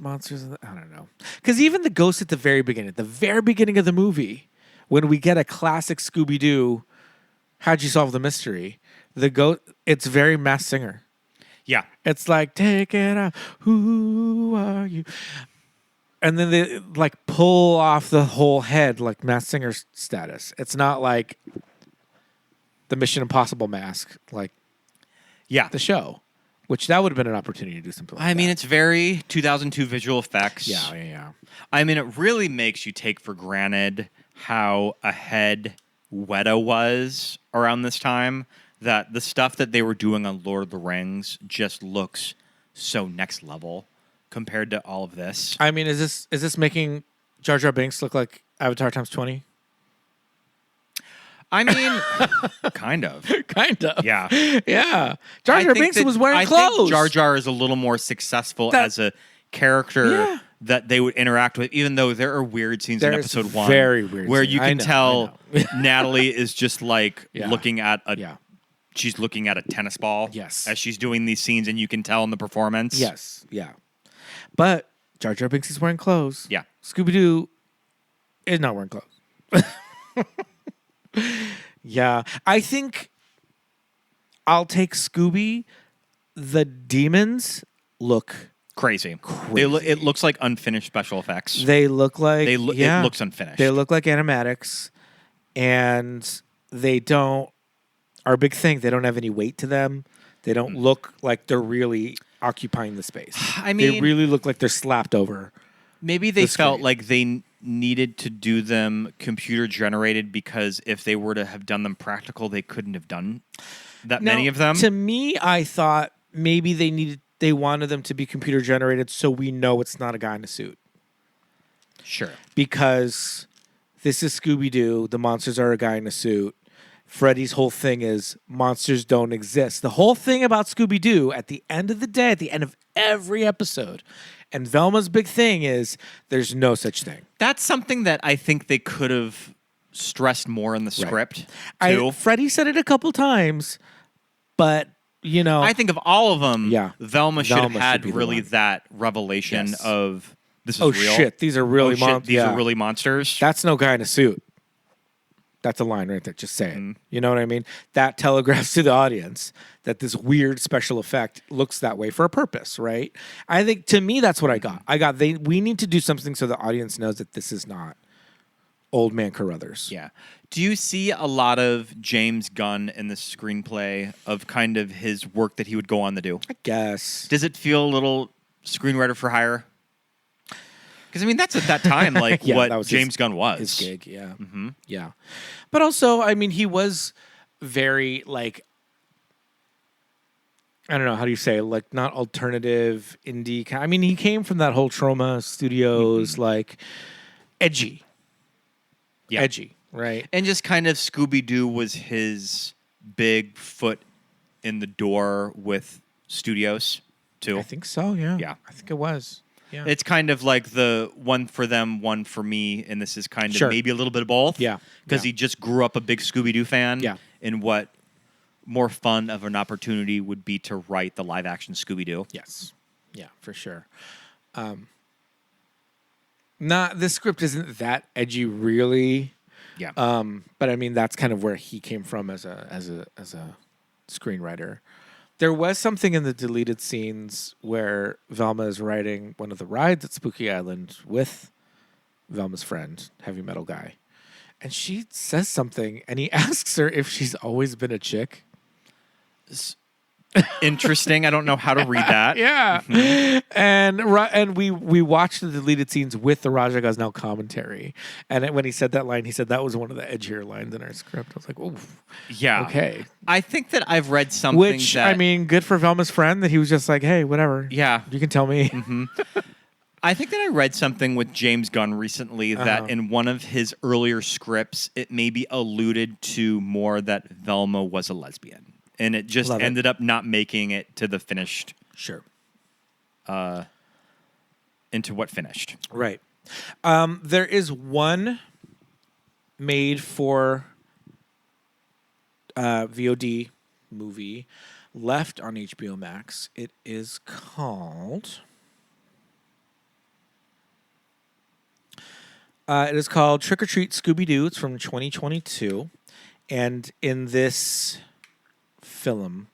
Monsters. I don't know. Because even the ghost at the very beginning of the movie, when we get a classic Scooby Doo, how'd you solve the mystery? The ghost, it's very Masked Singer. Yeah. It's like, take it out. Who are you? And then they like pull off the whole head like Masked Singer status. It's not like the Mission Impossible mask, like the show, which that would have been an opportunity to do something like that. I mean, it's very 2002 visual effects. Yeah. I mean, it really makes you take for granted how ahead Weta was around this time, that the stuff that they were doing on Lord of the Rings just looks so next level compared to all of this. I mean, is this making Jar Jar Binks look like Avatar times 20? I mean, kind of. Yeah. Yeah. Jar Jar Binks was wearing clothes. I think Jar Jar is a little more successful as a character that they would interact with, even though there are weird scenes in episode 1. Very weird where scenes. you can tell Natalie is just like looking at she's looking at a tennis ball as she's doing these scenes, and you can tell in the performance. Yes. Yeah. But Jar Jar Binks is wearing clothes. Yeah. Scooby Doo is not wearing clothes. Yeah, I think I'll take Scooby. The demons look crazy. It looks like unfinished special effects. They look like it looks unfinished. They look like animatics, and they don't. Our big thing, they don't have any weight to them. They don't look like they're really occupying the space. I mean, they really look like they're slapped over. Maybe they felt like they needed to do them computer generated because if they were to have done them practical, they couldn't have done that many of them. To me, I thought maybe they wanted them to be computer generated so we know it's not a guy in a suit. Sure. Because this is Scooby Doo, the monsters are a guy in a suit. Freddie's whole thing is monsters don't exist. The whole thing about Scooby Doo, at the end of the day, at the end of every episode, and Velma's big thing is there's no such thing. That's something that I think they could have stressed more in the script, too. Freddie said it a couple times, but, you know. I think of all of them, Yeah. Velma should have had be the really one. that revelation Yes. of this is Oh real. shit, these are really These are really monsters. That's no guy in a suit. That's a line right there. Just say it. You know what I mean? That telegraphs to the audience that this weird special effect looks that way for a purpose, right? I think to me that's what I got. We need to do something so the audience knows that this is not Old Man Carruthers. Yeah. Do you see a lot of James Gunn in the screenplay of kind of his work that he would go on to do? I guess. Does it feel a little screenwriter for hire? Because, I mean, that's at that time, like, Yeah, what that was James Gunn was. His gig, yeah. Yeah. But also, I mean, he was very, like, I don't know, how do you say, like, not alternative, indie. I mean, he came from that whole Troma Studios, like, edgy. Yeah. Edgy, right? And just kind of Scooby Doo was his big foot in the door with studios, too. I think so, yeah. Yeah. I think it was. Yeah. It's kind of like the one for them, one for me, and this is kind of Sure. maybe a little bit of both. Yeah. Because Yeah. he just grew up a big Scooby Doo fan. Yeah. And what more fun of an opportunity would be to write the live action Scooby Doo. Yes. Yeah, for sure. This script isn't that edgy, really. Yeah. But I mean, that's kind of where he came from as a screenwriter. There was something in the deleted scenes where Velma is riding one of the rides at Spooky Island with Velma's friend, Heavy Metal Guy. And she says something, and he asks her if she's always been a chick. Interesting. I don't know how to read that. Yeah. And we watched the deleted scenes with the Raja Gosnell commentary. And when he said that line, he said that was one of the edgier lines in our script. I was like, oh, Yeah. okay. I think that I've read something Which, that... I mean, good for Velma's friend that he was just like, hey, whatever. Yeah. You can tell me. I think that I read something with James Gunn recently that in one of his earlier scripts, it maybe alluded to more that Velma was a lesbian. And it just ended up not making it to the finished... Sure. Into what finished. Right. There is one made for VOD movie left on HBO Max. It is called... it is called Trick or Treat Scooby Doo. It's from 2022. And in this film,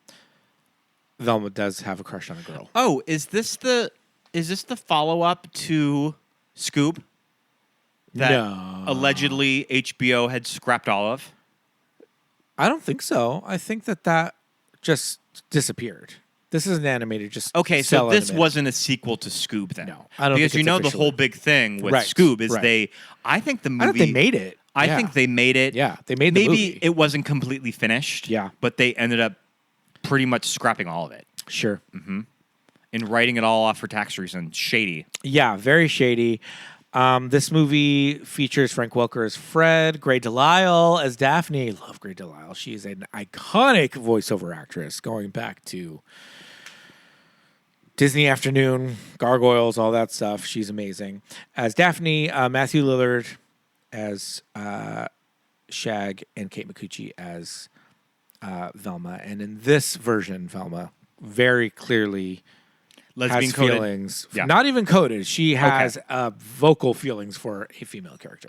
Velma does have a crush on a girl. Oh, is this the follow-up to Scoob? That No. allegedly HBO had scrapped all of? I don't think so. I think that just disappeared. This is an animated, just Okay, so cell this animated. wasn't a sequel to Scoob then. No, I don't because think you it's know the officially. whole big thing with Right, Scoob is right. I think the movie I think they made it. I Yeah. think they made it. Yeah, they made the maybe movie. it wasn't completely finished. Yeah. But they ended up pretty much scrapping all of it Sure. and writing it all off for tax reasons. Shady. Yeah, very shady. This movie features Frank Welker as Fred, Grey Delisle as Daphne. Love Grey Delisle. She is an iconic voiceover actress going back to Disney Afternoon, Gargoyles, all that stuff. She's amazing. As Daphne, Matthew Lillard as Shag, and Kate McCucci as Velma. And in this version, Velma very clearly Lesbian has coded. feelings. Yeah. Not even coded. She has vocal feelings for a female character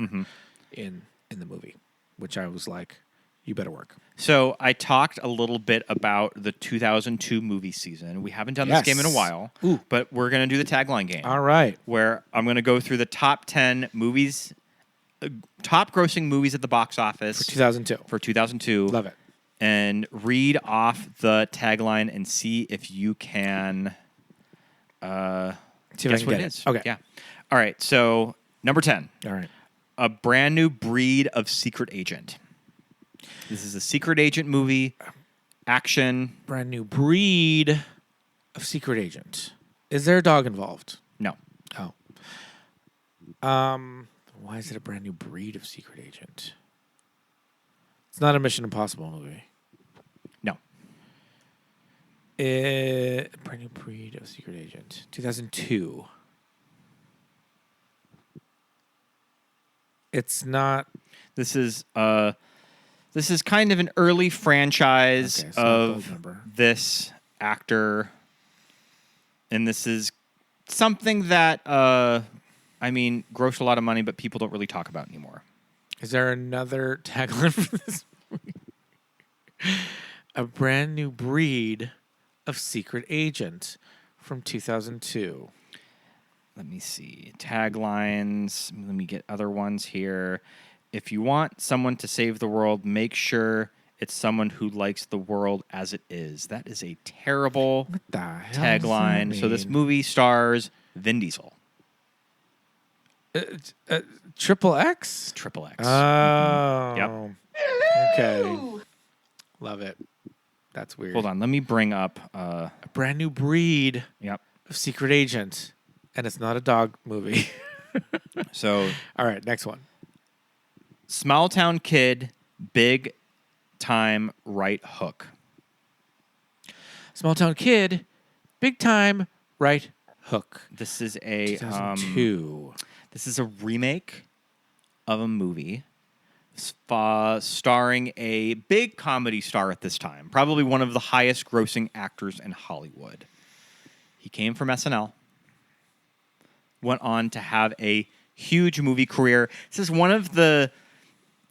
in the movie, which I was like, you better work. So I talked a little bit about the 2002 movie season. We haven't done this Yes. game in a while, but we're going to do the tagline game. All right. Where I'm going to go through the top 10 movies, top grossing movies at the box office 2002. for 2002. Love it. And read off the tagline and see if you can See if I guess can what get it it. is. Okay. Yeah. All right. So number 10, All right. a brand new breed of secret agent. This is a secret agent movie, action. Brand new breed of secret agent. Is there a dog involved? No. Oh. Why is it a brand new breed of secret agent? It's not a Mission Impossible movie. No. Brand new breed of secret agent. 2002. It's not. This is kind of an early franchise Okay, so not Gold of Member. this actor, and this is something that I mean, grossed a lot of money, but people don't really talk about anymore. Is there another tagline for this movie? A brand new breed of secret agent from 2002. Let me see. Taglines. Let me get other ones here. If you want someone to save the world, make sure it's someone who likes the world as it is. That is a terrible What the hell tagline. does that So this mean? movie stars Vin Diesel. Triple X? Triple X. Oh. Yep. Okay. Love it. That's weird. Hold on. Let me bring up. A brand new breed Yep. of secret agent. And it's not a dog movie. So All right, next one. Small Town Kid, Big Time Right Hook. Small Town Kid, Big Time Right Hook. This is a 2002. This is a remake of a movie starring a big comedy star at this time, probably one of the highest grossing actors in Hollywood. He came from SNL, went on to have a huge movie career. This is one of the...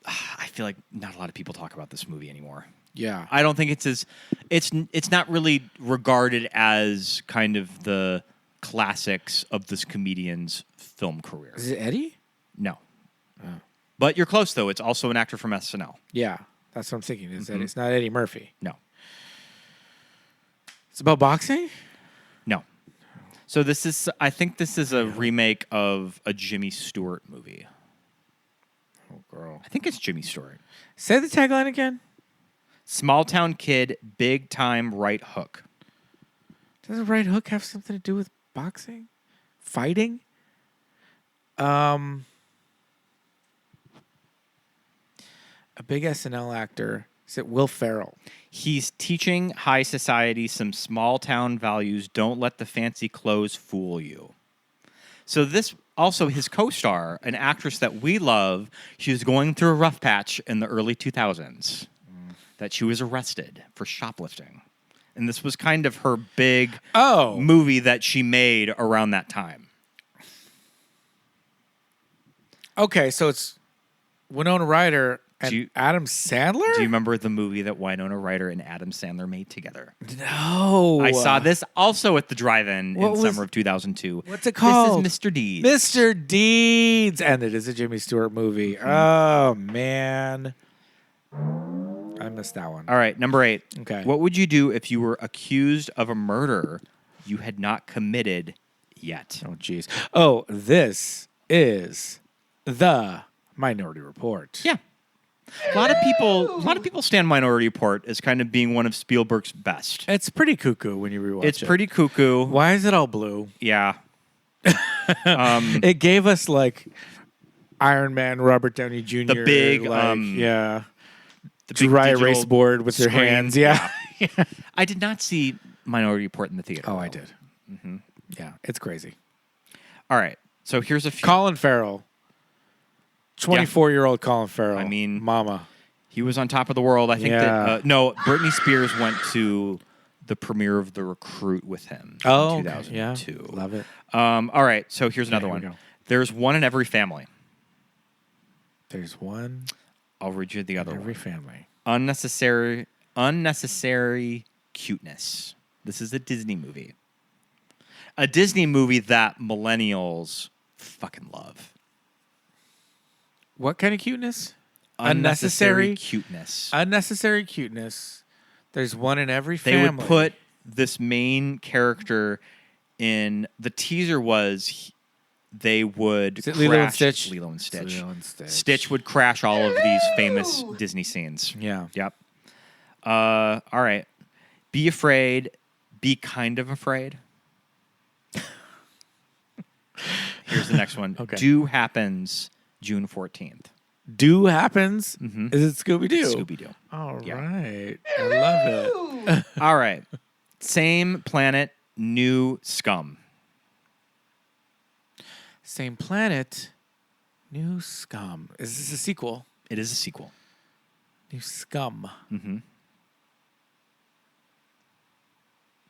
I feel like not a lot of people talk about this movie anymore. Yeah. I don't think it's not really regarded as kind of the classics of this comedian's film career. Is it Eddie? No. But you're close, though. It's also an actor from SNL. Yeah. That's what I'm thinking. Is that it's not Eddie Murphy. No. It's about boxing? No. So I think this is a remake of a Jimmy Stewart movie. Oh, girl. I think it's Jimmy Stewart. Say the tagline again. Small Town Kid, Big Time Right Hook. Does a right hook have something to do with boxing? Fighting? A big SNL actor. Is it Will Ferrell? He's teaching high society some small town values. Don't let the fancy clothes fool you. So this also his co-star, an actress that we love, she was going through a rough patch in the early 2000s that she was arrested for shoplifting. And this was kind of her big movie that she made around that time. Okay, so it's Winona Ryder and Adam Sandler? Do you remember the movie that Winona Ryder and Adam Sandler made together? No. I saw this also at the drive-in in summer of 2000. What's it called? This is Mr. Deeds. Mr. Deeds. And it is a Jimmy Stewart movie. Oh, man. I missed that one. All right, number 8. Okay. What would you do if you were accused of a murder you had not committed yet? Oh, jeez. Oh, this is The Minority Report. Yeah. A lot of people stand Minority Report as kind of being one of Spielberg's best. It's pretty cuckoo when you rewatch it. It's pretty cuckoo. Why is it all blue? Yeah. It gave us like Iron Man, Robert Downey Jr. The big, the big dry digital erase board with their screen. hands. Yeah. I did not see Minority Report in the theater. Oh, I did. Mm-hmm. Yeah, it's crazy. All right, so here's a few. Colin Farrell. 24-year-old Colin Farrell. I mean, Mama. He was on top of the world. I think that no, Britney Spears went to the premiere of The Recruit with him in 2002. Yeah. Love it. All right, so here's another here we one. go. There's one in every family. There's one I'll read you the other in one. every family. Unnecessary cuteness. This is a Disney movie. A Disney movie that millennials fucking love. What kind of cuteness? Unnecessary cuteness. Unnecessary cuteness. There's one in every They family. would put this main character in... The teaser was they would Is it crash... Lilo and Stitch? Lilo and Stitch. Lilo and Stitch. Stitch would crash all of these famous Disney scenes. Yeah. Yep. All right. Be afraid. Be kind of afraid. Here's the next one. Okay. Do happens June 14th. Do happens? Mm-hmm. Is it Scooby Doo? Scooby Doo. All Yeah. right. I love it. All right. Same planet, new scum. Same planet, new scum. Is this a sequel? It is a sequel. New scum. Mm-hmm.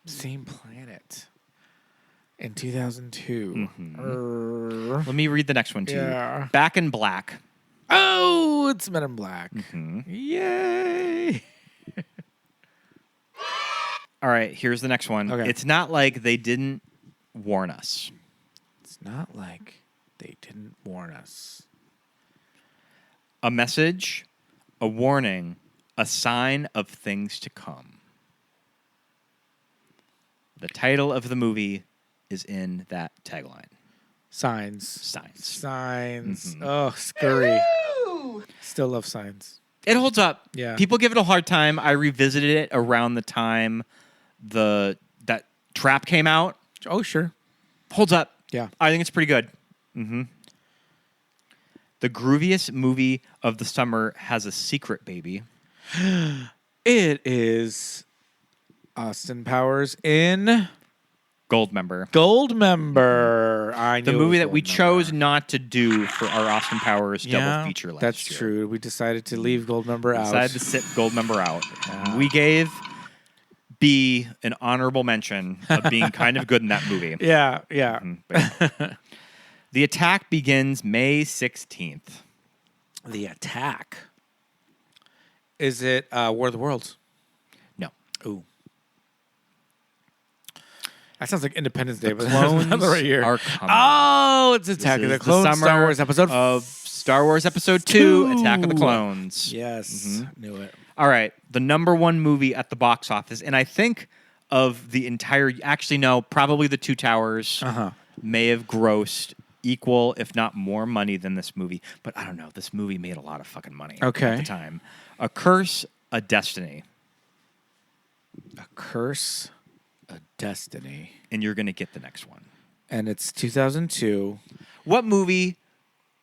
Same planet. In 2002. Let me read the next one to Yeah. you. Back in Black. Oh, it's Men in Black. Yay. All right, here's the next one. Okay. It's not like they didn't warn us. It's not like they didn't warn us. A message, a warning, a sign of things to come. The title of the movie is in that tagline. Signs. Signs. Oh, scurry. Still love Signs. It holds up. Yeah. People give it a hard time. I revisited it around the time that Trap came out. Oh, sure. Holds up. Yeah. I think it's pretty good. The grooviest movie of the summer has a secret, baby. It is Austin Powers in Goldmember. Goldmember. I knew The it movie was that we Goldmember. chose not to do for our Austin Powers double feature last that's year. true. We decided to leave Goldmember out. Decided to sit Goldmember out. We gave B an honorable mention of being kind of good in that movie. Yeah. But the attack begins May 16th. The Attack. Is it War of the Worlds? No. Ooh. That sounds like Independence Day, but Clones that's not the right year. are coming. Oh, it's Attack This of the is Clones. summer Star Wars episode of Star Wars Episode 2, Attack of the Clones. Yes. Knew it. All right, the number one movie at the box office, and I think of the entire, actually no, probably The Two Towers may have grossed equal, if not more money than this movie. But I don't know, this movie made a lot of fucking money at the time. A Curse, a Destiny. A Curse, a Destiny. And you're going to get the next one. And it's 2002. What movie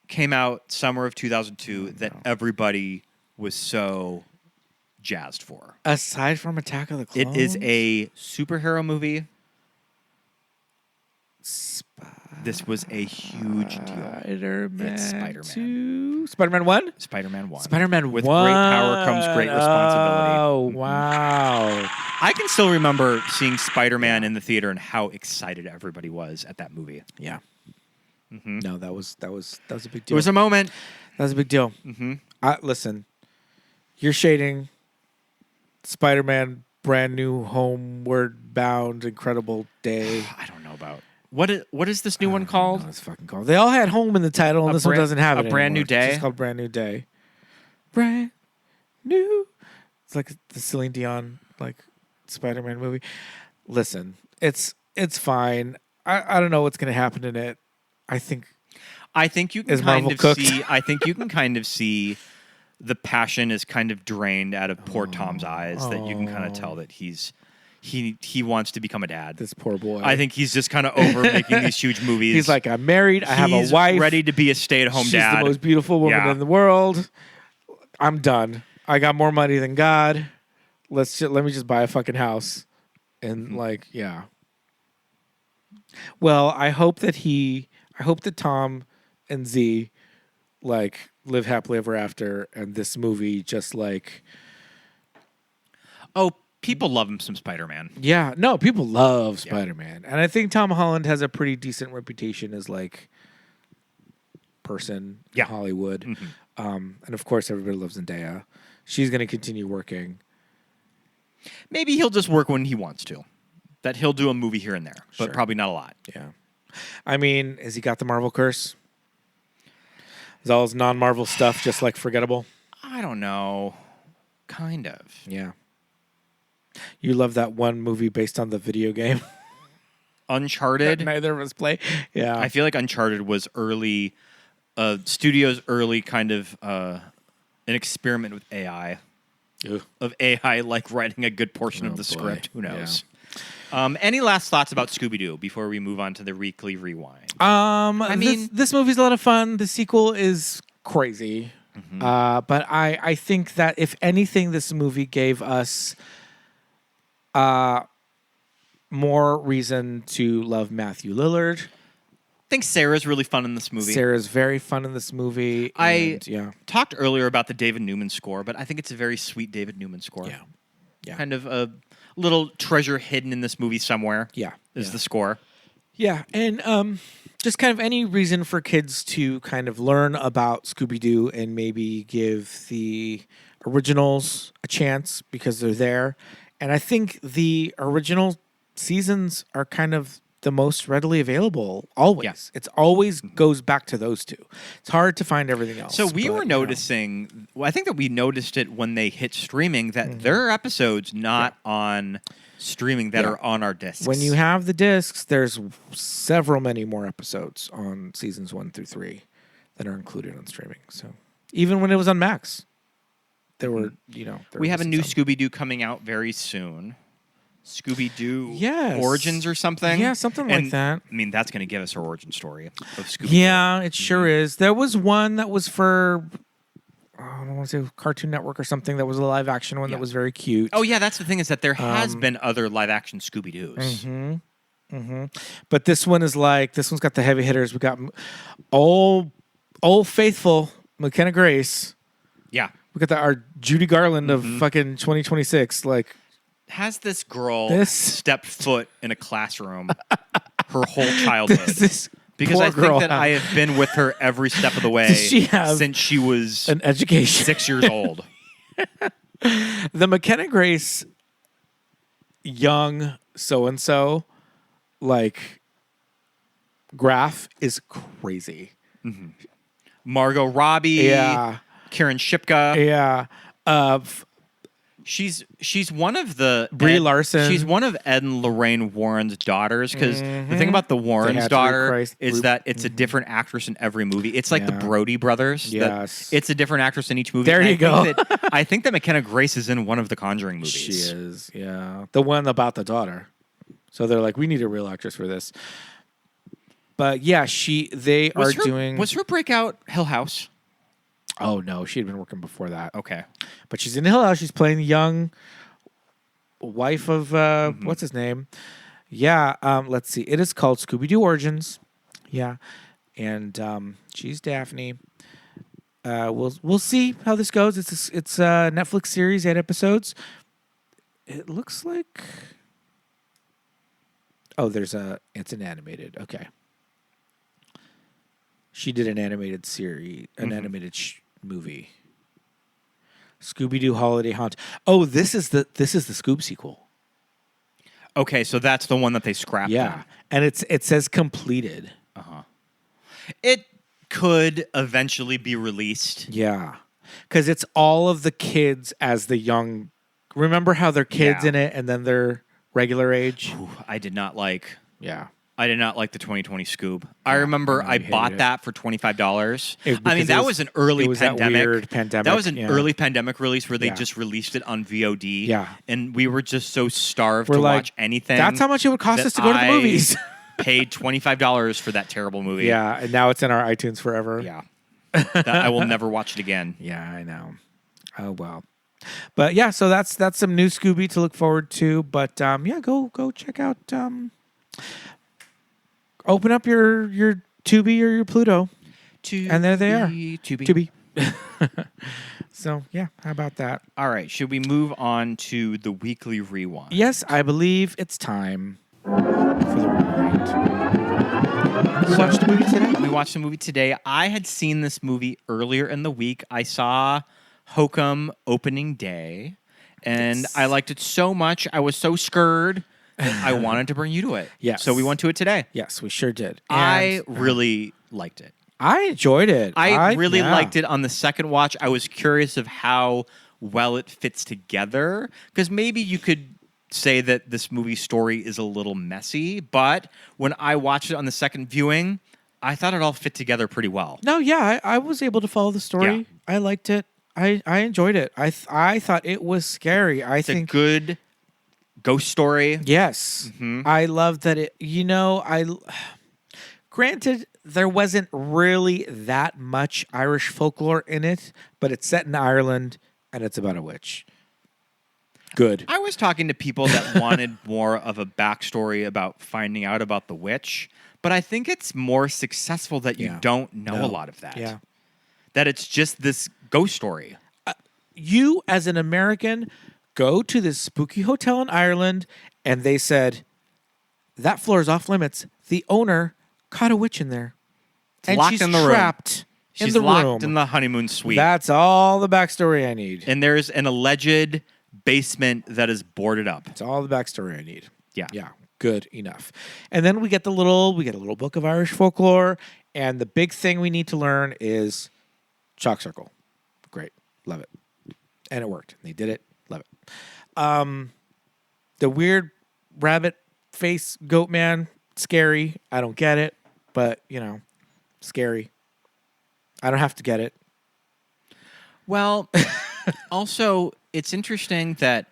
came out summer of 2002 that everybody was so jazzed for? Aside from Attack of the Clones? It is a superhero movie. This was a huge deal. Spider-Man It's Spider-Man. 2. Spider-Man 1? Spider-Man 1. Spider-Man With 1. great power comes great responsibility. Oh, wow. I can still remember seeing Spider-Man in the theater and how excited everybody was at that movie. Yeah. No, that was a big It deal. was a moment. That was a big deal. Listen, you're shading Spider-Man brand new homeward bound incredible day. I don't know about what is this new one called? It's fucking called. They all had home in the title, and this one doesn't have it. A Brand New anymore. Day? It's just called Brand New Day. Brand new. It's like the Celine Dion Spider-Man movie. Listen, it's fine. I don't know what's gonna happen in it. I think you can Is kind Marvel of cooked? see. I think you can kind of see the passion is kind of drained out of poor Tom's eyes. That you can kind of tell that he wants to become a dad. this poor boy. I think he's just kind of over making these huge movies. he's like, I'm married. I have a He's wife. ready to be a stay-at-home She's dad. the most beautiful woman Yeah. in the world. I'm done. I got more money than God. Let me just buy a fucking house, and yeah. Well, I hope that Tom and Z live happily ever after, and this movie just Oh, people love him some Spider-Man. yeah, no, people love Spider-Man, and I think Tom Holland has a pretty decent reputation as person in Hollywood, and of course everybody loves Zendaya. She's going to continue working. Maybe he'll just work when he wants to. That he'll do a movie here and there, but Sure. probably not a lot. Yeah, I mean, has he got the Marvel curse? Is all his non-Marvel stuff just forgettable? I don't know. Kind of. Yeah. You love that one movie based on the video game Uncharted. that neither of us play. Yeah. I feel like Uncharted was early, studio's early kind of an experiment with AI. Ugh. Of AI writing a good portion of the boy. script. Who knows? Any last thoughts about Scooby Doo before we move on to the weekly rewind? I mean, this movie's a lot of fun. The sequel is crazy. But I think that if anything, this movie gave us more reason to love Matthew Lillard. I think Sarah's really fun in this movie. Sarah's very fun in this movie. And, Talked earlier about the David Newman score, but I think it's a very sweet David Newman score. Yeah. Kind of a little treasure hidden in this movie somewhere. Yeah. Is the score. Yeah, and just kind of any reason for kids to kind of learn about Scooby Doo and maybe give the originals a chance because they're there. And I think the original seasons are kind of the most readily available always. Yeah. It's always goes back to those two. It's hard to find everything else. So we but, were you know. noticing, well, I think that we noticed it when they hit streaming that there are episodes not on streaming that Yeah. are on our discs. When you have the discs, there's many more episodes on seasons 1 through 3 that are included on streaming. So even when it was on Max, there were, we have a new some. Scooby Doo coming out very soon. Scooby Doo Yes. Origins or something. Yeah, something like And, that. I mean, that's going to give us our origin story of Scooby. Yeah, it sure is. There was one that was for, I don't want to say Cartoon Network or something, that was a live action one Yeah. that was very cute. Oh yeah, that's the thing is that there has been other live action Scooby Doos. But this one is like, this one's got the heavy hitters. We got old faithful McKenna Grace. Yeah. We got our Judy Garland of fucking 2026. Like, Has this girl This- stepped foot in a classroom her whole childhood? this Because poor I think girl that I have been with her every step of the way Does she have since she was an education. 6 years old. The McKenna Grace young so-and-so, like, graph is crazy. Margot Robbie, Yeah. Karen Shipka. Yeah. She's one of the Brie Larson. She's one of Ed and Lorraine Warren's daughters. Because the thing about the Warren's had to daughter rechrist- is that it's a different actress in every movie. It's like the Yeah. Brody brothers. that Yes. it's a different actress in each movie. There And you go. I think that McKenna Grace is in one of the Conjuring movies. She is, yeah. The one about the daughter. So they're like, we need a real actress for this. But yeah, they are doing. Was her breakout Hill House? Oh no, she had been working before that. Okay. But she's in Hill House. She's playing the young wife of what's his name? Yeah. Let's see. It is called Scooby Doo Origins. Yeah, and she's Daphne. We'll see how this goes. It's a Netflix series, 8 episodes. It looks like. Oh, it's an animated. Okay. She did an animated series, an animated movie. Scooby Doo Holiday Haunt. Oh, this is the Scoob sequel. Okay, so that's the one that they scrapped. Yeah, and it says completed. It could eventually be released. Yeah, because it's all of the kids as the young. Remember how they're kids Yeah. in it, and then they're regular age. Ooh, I did not like Yeah. the 2020 Scoob. I remember I hated bought it. that for $25. It- I mean, because that it was an early it was that pandemic. weird pandemic, That was an yeah. early pandemic release where they Yeah. just released it on VOD. Yeah. And we were just so starved We're to like, watch anything. That's how much it would cost that us to go to the I movies. paid $25 for that terrible movie. Yeah, and now it's in our iTunes forever. Yeah. That I will never watch it again. Yeah, I know. Oh well. But yeah, so that's some new Scooby to look forward to. But yeah, go check out. Open up your Tubi or your Pluto, and there they are. Tubi. So yeah, how about that? All right. Should we move on to the weekly rewind? Yes, I believe it's time for the rewind. You watched the movie today? We watched the movie today. I had seen this movie earlier in the week. I saw Hokum opening day, and I liked it so much. I was so scared that I wanted to bring you to it. Yes. So we went to it today. Yes, we sure did. I And, really liked it. I enjoyed it. I really yeah. liked it on the second watch. I was curious of how well it fits together, because maybe you could say that this movie story is a little messy, but when I watched it on the second viewing, I thought it all fit together pretty well. No, yeah, I was able to follow the story. Yeah. I liked it. I enjoyed it. I thought it was scary. I It's think a good ghost story. yes. I love that it. Granted, there wasn't really that much Irish folklore in it, but it's set in Ireland and it's about a witch. Good. I was talking to people that wanted more of a backstory about finding out about the witch, but I think it's more successful that you Yeah. don't know No. a lot of that. Yeah. That it's just this ghost story. You, as an American, go to this spooky hotel in Ireland and they said, that floor is off limits. the owner caught a witch in there. And locked she's in the room. trapped in She's the locked room. in the honeymoon suite. That's all the backstory I need. And there's an alleged basement that is boarded up. That's all the backstory I need. Yeah. Yeah. Good enough. And then we get a little book of Irish folklore. And the big thing we need to learn is chalk circle. Great. Love it. And it worked. They did it. Love it. The weird rabbit face goat man, scary. I don't get it, but scary. I don't have to get it. Well, also, it's interesting that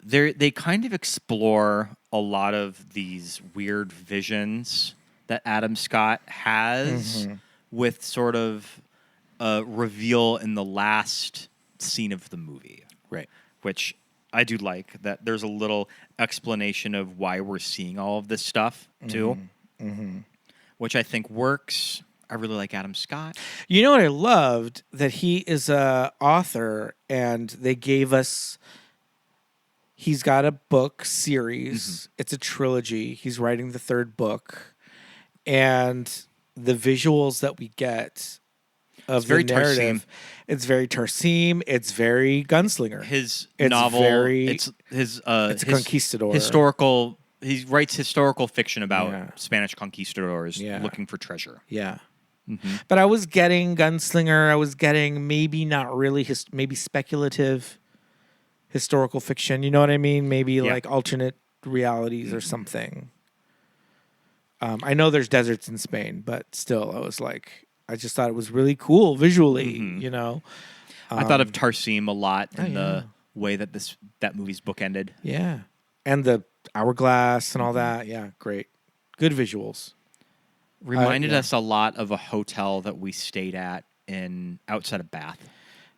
they kind of explore a lot of these weird visions that Adam Scott has with sort of a reveal in the last scene of the movie. Right. Which I do like, that there's a little explanation of why we're seeing all of this stuff, too. Which I think works. I really like Adam Scott. You know what I loved? That he is a author, and they gave us... He's got a book series. It's a trilogy. He's writing the third book. And the visuals that we get of the narrative... It's very Tarsim. It's very Gunslinger. His it's novel... it's a conquistador. Historical... He writes historical fiction about Spanish conquistadors looking for treasure. Yeah. But I was getting Gunslinger. I was getting maybe not really, maybe speculative historical fiction. You know what I mean? Maybe like alternate realities or something. I know there's deserts in Spain, but still, I just thought it was really cool visually, I thought of Tarsim a lot in the way that that movie's bookended. Yeah. And the hourglass and all that. Yeah, great. Good visuals. Reminded us a lot of a hotel that we stayed at outside of Bath.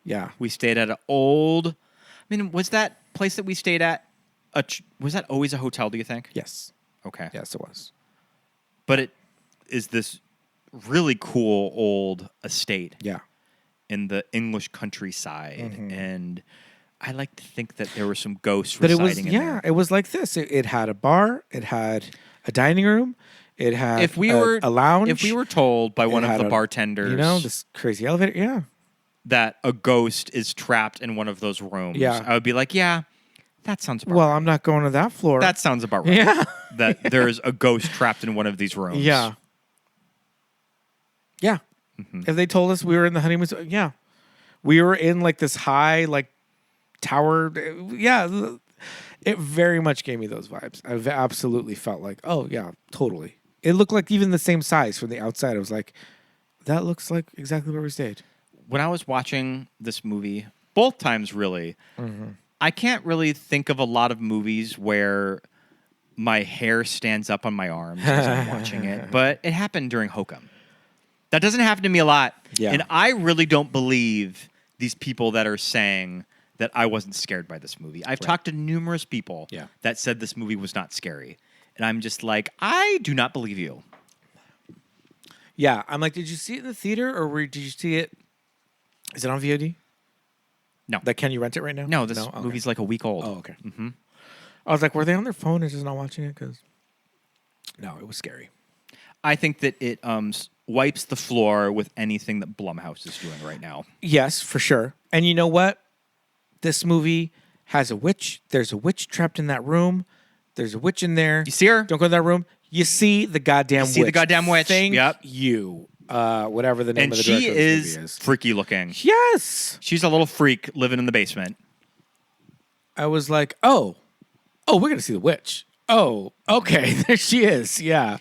Yeah. We stayed at an old... was that place that we stayed at, was that always a hotel, do you think? Yes. Okay. Yes, it was. But it is this really cool old estate. Yeah. In the English countryside. And I like to think that there were some ghosts but residing in there. Yeah, it was like this. It had a bar. It had a dining room. It had a lounge. If we were told by one of the bartenders... this crazy elevator, that a ghost is trapped in one of those rooms, I would be like, that sounds about right. Well, I'm not going to that floor. That sounds about right. Yeah. That there's a ghost trapped in one of these rooms. Yeah. Yeah. If they told us we were in the honeymoon, we were in this high tower. Yeah. It very much gave me those vibes. I absolutely felt like, oh yeah, totally. It looked like even the same size from the outside. I was like, that looks like exactly where we stayed. When I was watching this movie, both times really, I can't really think of a lot of movies where my hair stands up on my arms as I'm watching it, but it happened during Hokum. That doesn't happen to me a lot. Yeah. And I really don't believe these people that are saying that I wasn't scared by this movie. I've talked to numerous people that said this movie was not scary. And I'm just like, I do not believe you. Yeah. I'm like, did you see it in the theater or did you see it? Is it on VOD? No. Can you rent it right now? No, this movie's like a week old. Oh, okay. I was like, were they on their phone and just not watching it? Because no, it was scary. I think that it wipes the floor with anything that Blumhouse is doing right now. Yes, for sure. And you know what? This movie has a witch. There's a witch trapped in that room. There's a witch in there. You see her? Don't go to that room. You see the goddamn witch. See the goddamn witch. Thank you. Whatever the name and of the director of this movie is. Freaky looking. Yes. She's a little freak living in the basement. I was like, oh, we're going to see the witch. Oh, okay. There she is. Yeah.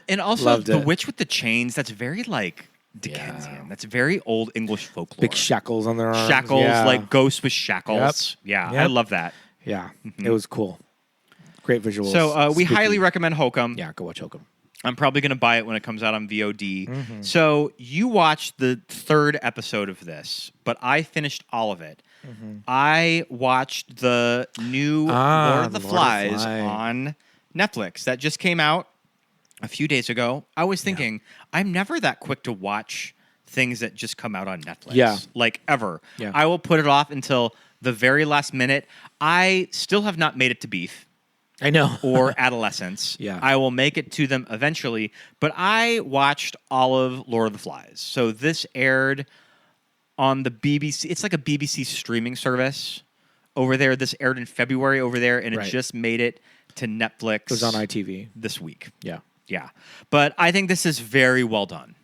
And also the witch with the chains, that's very Dickensian. Yeah. That's very old English folklore. Big shackles on their arms. Shackles, like ghosts with shackles. Yep. Yeah, I love that. Yeah. It was cool. Great visuals. So we highly recommend Hokum. Yeah, go watch Hokum. I'm probably going to buy it when it comes out on VOD. So you watched the third episode of this, but I finished all of it. I watched the new Lord of the Flies on Netflix that just came out a few days ago. I was thinking, I'm never that quick to watch things that just come out on Netflix. Yeah. Like, ever. Yeah. I will put it off until the very last minute. I still have not made it to beef. I know. or adolescence. Yeah. I will make it to them eventually. But I watched all of Lord of the Flies. So this aired on the BBC. It's like a BBC streaming service over there. This aired in February over there, and it just made it to Netflix. It was on ITV this week. Yeah. Yeah. But I think this is very well done.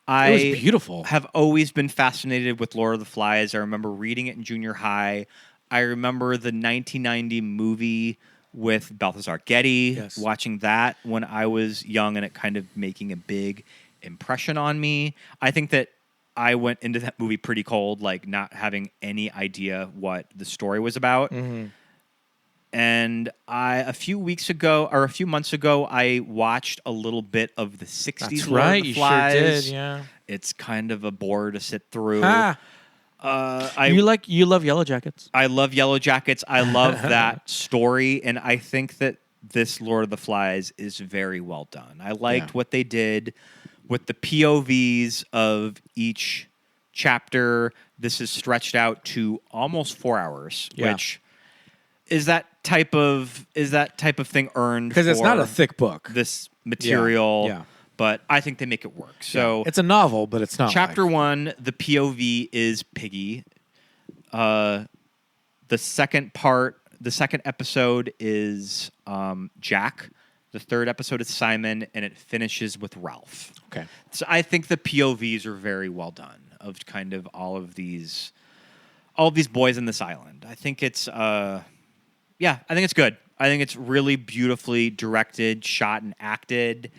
It was beautiful. Have always been fascinated with Lord of the Flies. I remember reading it in junior high. I remember the 1990 movie with Balthazar Getty, watching that when I was young and it kind of making a big impression on me. I think that I went into that movie pretty cold, like not having any idea what the story was about. Mm-hmm. And a few months ago, I watched a little bit of the 60s That's Lord right, of the you Flies. sure did, yeah. It's kind of a bore to sit through. You love Yellow Jackets. I love Yellow Jackets. I love that story, and I think that this Lord of the Flies is very well done. I liked what they did with the POVs of each chapter. This is stretched out to almost 4 hours, which is that type of thing earned Because it's not for a thick book. this material. Yeah. But I think they make it work. So it's a novel, but it's not. Chapter 1, the POV is Piggy. The second episode is Jack. The third episode is Simon, and it finishes with Ralph. Okay. So I think the POVs are very well done of kind of all of these boys in this island. I think it's I think it's good. I think it's really beautifully directed, shot, and acted.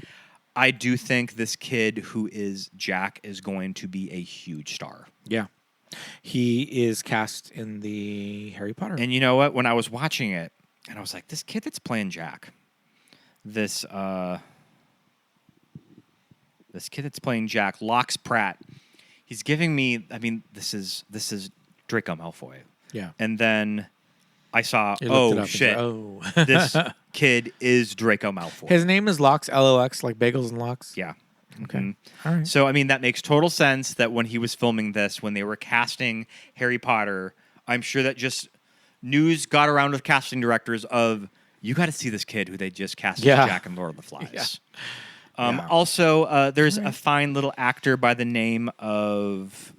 I do think this kid who is Jack is going to be a huge star. Yeah. He is cast in the Harry Potter. And you know what? When I was watching it, and I was like, this kid that's playing Jack, this kid that's playing Jack, Lox Pratt, he's giving me, I mean, this is Draco Malfoy. Yeah. And then I saw, shit, Oh. this kid is Draco Malfoy. His name is Lox, L-O-X, like bagels and lox? Yeah. Okay. Mhm. All right. So, I mean, that makes total sense that when he was filming this, when they were casting Harry Potter, I'm sure that just news got around with casting directors of, you got to see this kid who they just cast as Jack and Lord of the Flies. Also, there's a fine little actor by the name of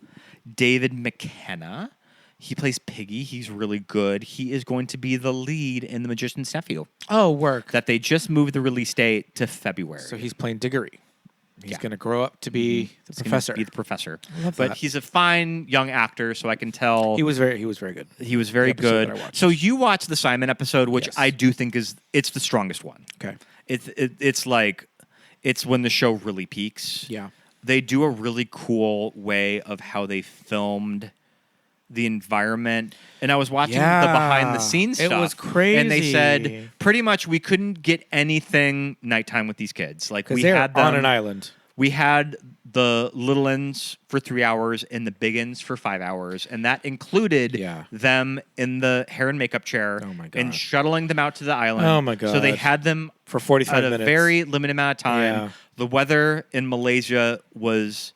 David McKenna. He plays Piggy. He's really good. He is going to be the lead in The Magician's Nephew. Oh, work. That they just moved the release date to February. So he's playing Diggory. He's going to grow up to be the professor. Be the professor. I love but that. he's a fine young actor, so I can tell He was very good. he was very The episode good. that I watched. So you watched the Simon episode, which Yes. I do think it's the strongest one. Okay. It's when the show really peaks. Yeah. They do a really cool way of how they filmed the environment. And I was watching the behind the scenes It stuff. was crazy. And they said pretty much we couldn't get anything nighttime with these kids. Like we Because they're had them on an island. We had the little ends for 3 hours and the big ends for 5 hours. And that included them in the hair and makeup chair and shuttling them out to the island. Oh, my So they God. had them For 45 at minutes. a very limited amount of time. Yeah. The weather in Malaysia was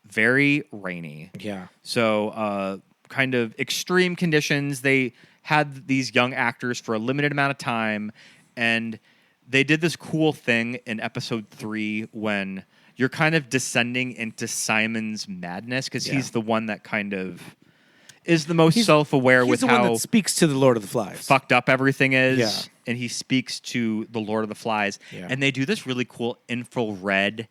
very rainy. Yeah. So kind of extreme conditions. They had these young actors for a limited amount of time. And they did this cool thing in episode 3 when you're kind of descending into Simon's madness because he's the one that kind of is the most self-aware with the how one that speaks to the Lord of the Flies. fucked up everything is. Yeah. And he speaks to the Lord of the Flies. Yeah. And they do this really cool infrared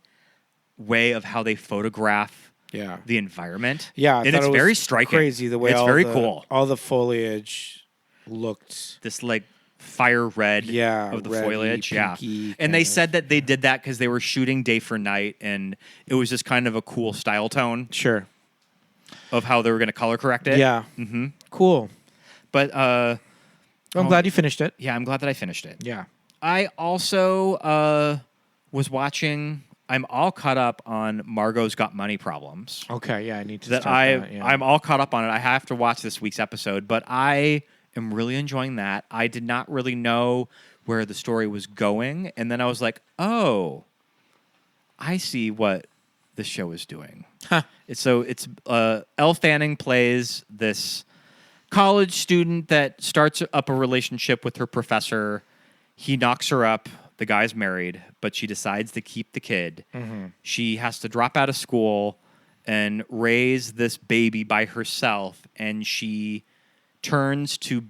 way of how they photograph the environment. Yeah, I and thought it's it was very striking. Crazy the way it's all very the, cool. All the foliage looked This like fire red of the reddy, foliage. pinky Yeah. And kind they of. said that they did that because they were shooting day for night and it was just kind of a cool style tone Sure. of how they were going to color correct it. Yeah. Mm-hmm. Cool. But I'm glad you finished it. yeah, I'm glad that I finished it. Yeah. I also was watching. I'm all caught up on Margot's Got Money Problems. Okay. Yeah, I need to That start that. Yeah. I'm all caught up on it. I have to watch this week's episode, but I am really enjoying that. I did not really know where the story was going, and then I was like, oh, I see what the show is doing. Huh. It's Elle Fanning plays this college student that starts up a relationship with her professor. He knocks her up. The guy's married, but she decides to keep the kid. She has to drop out of school and raise this baby by herself, and she turns to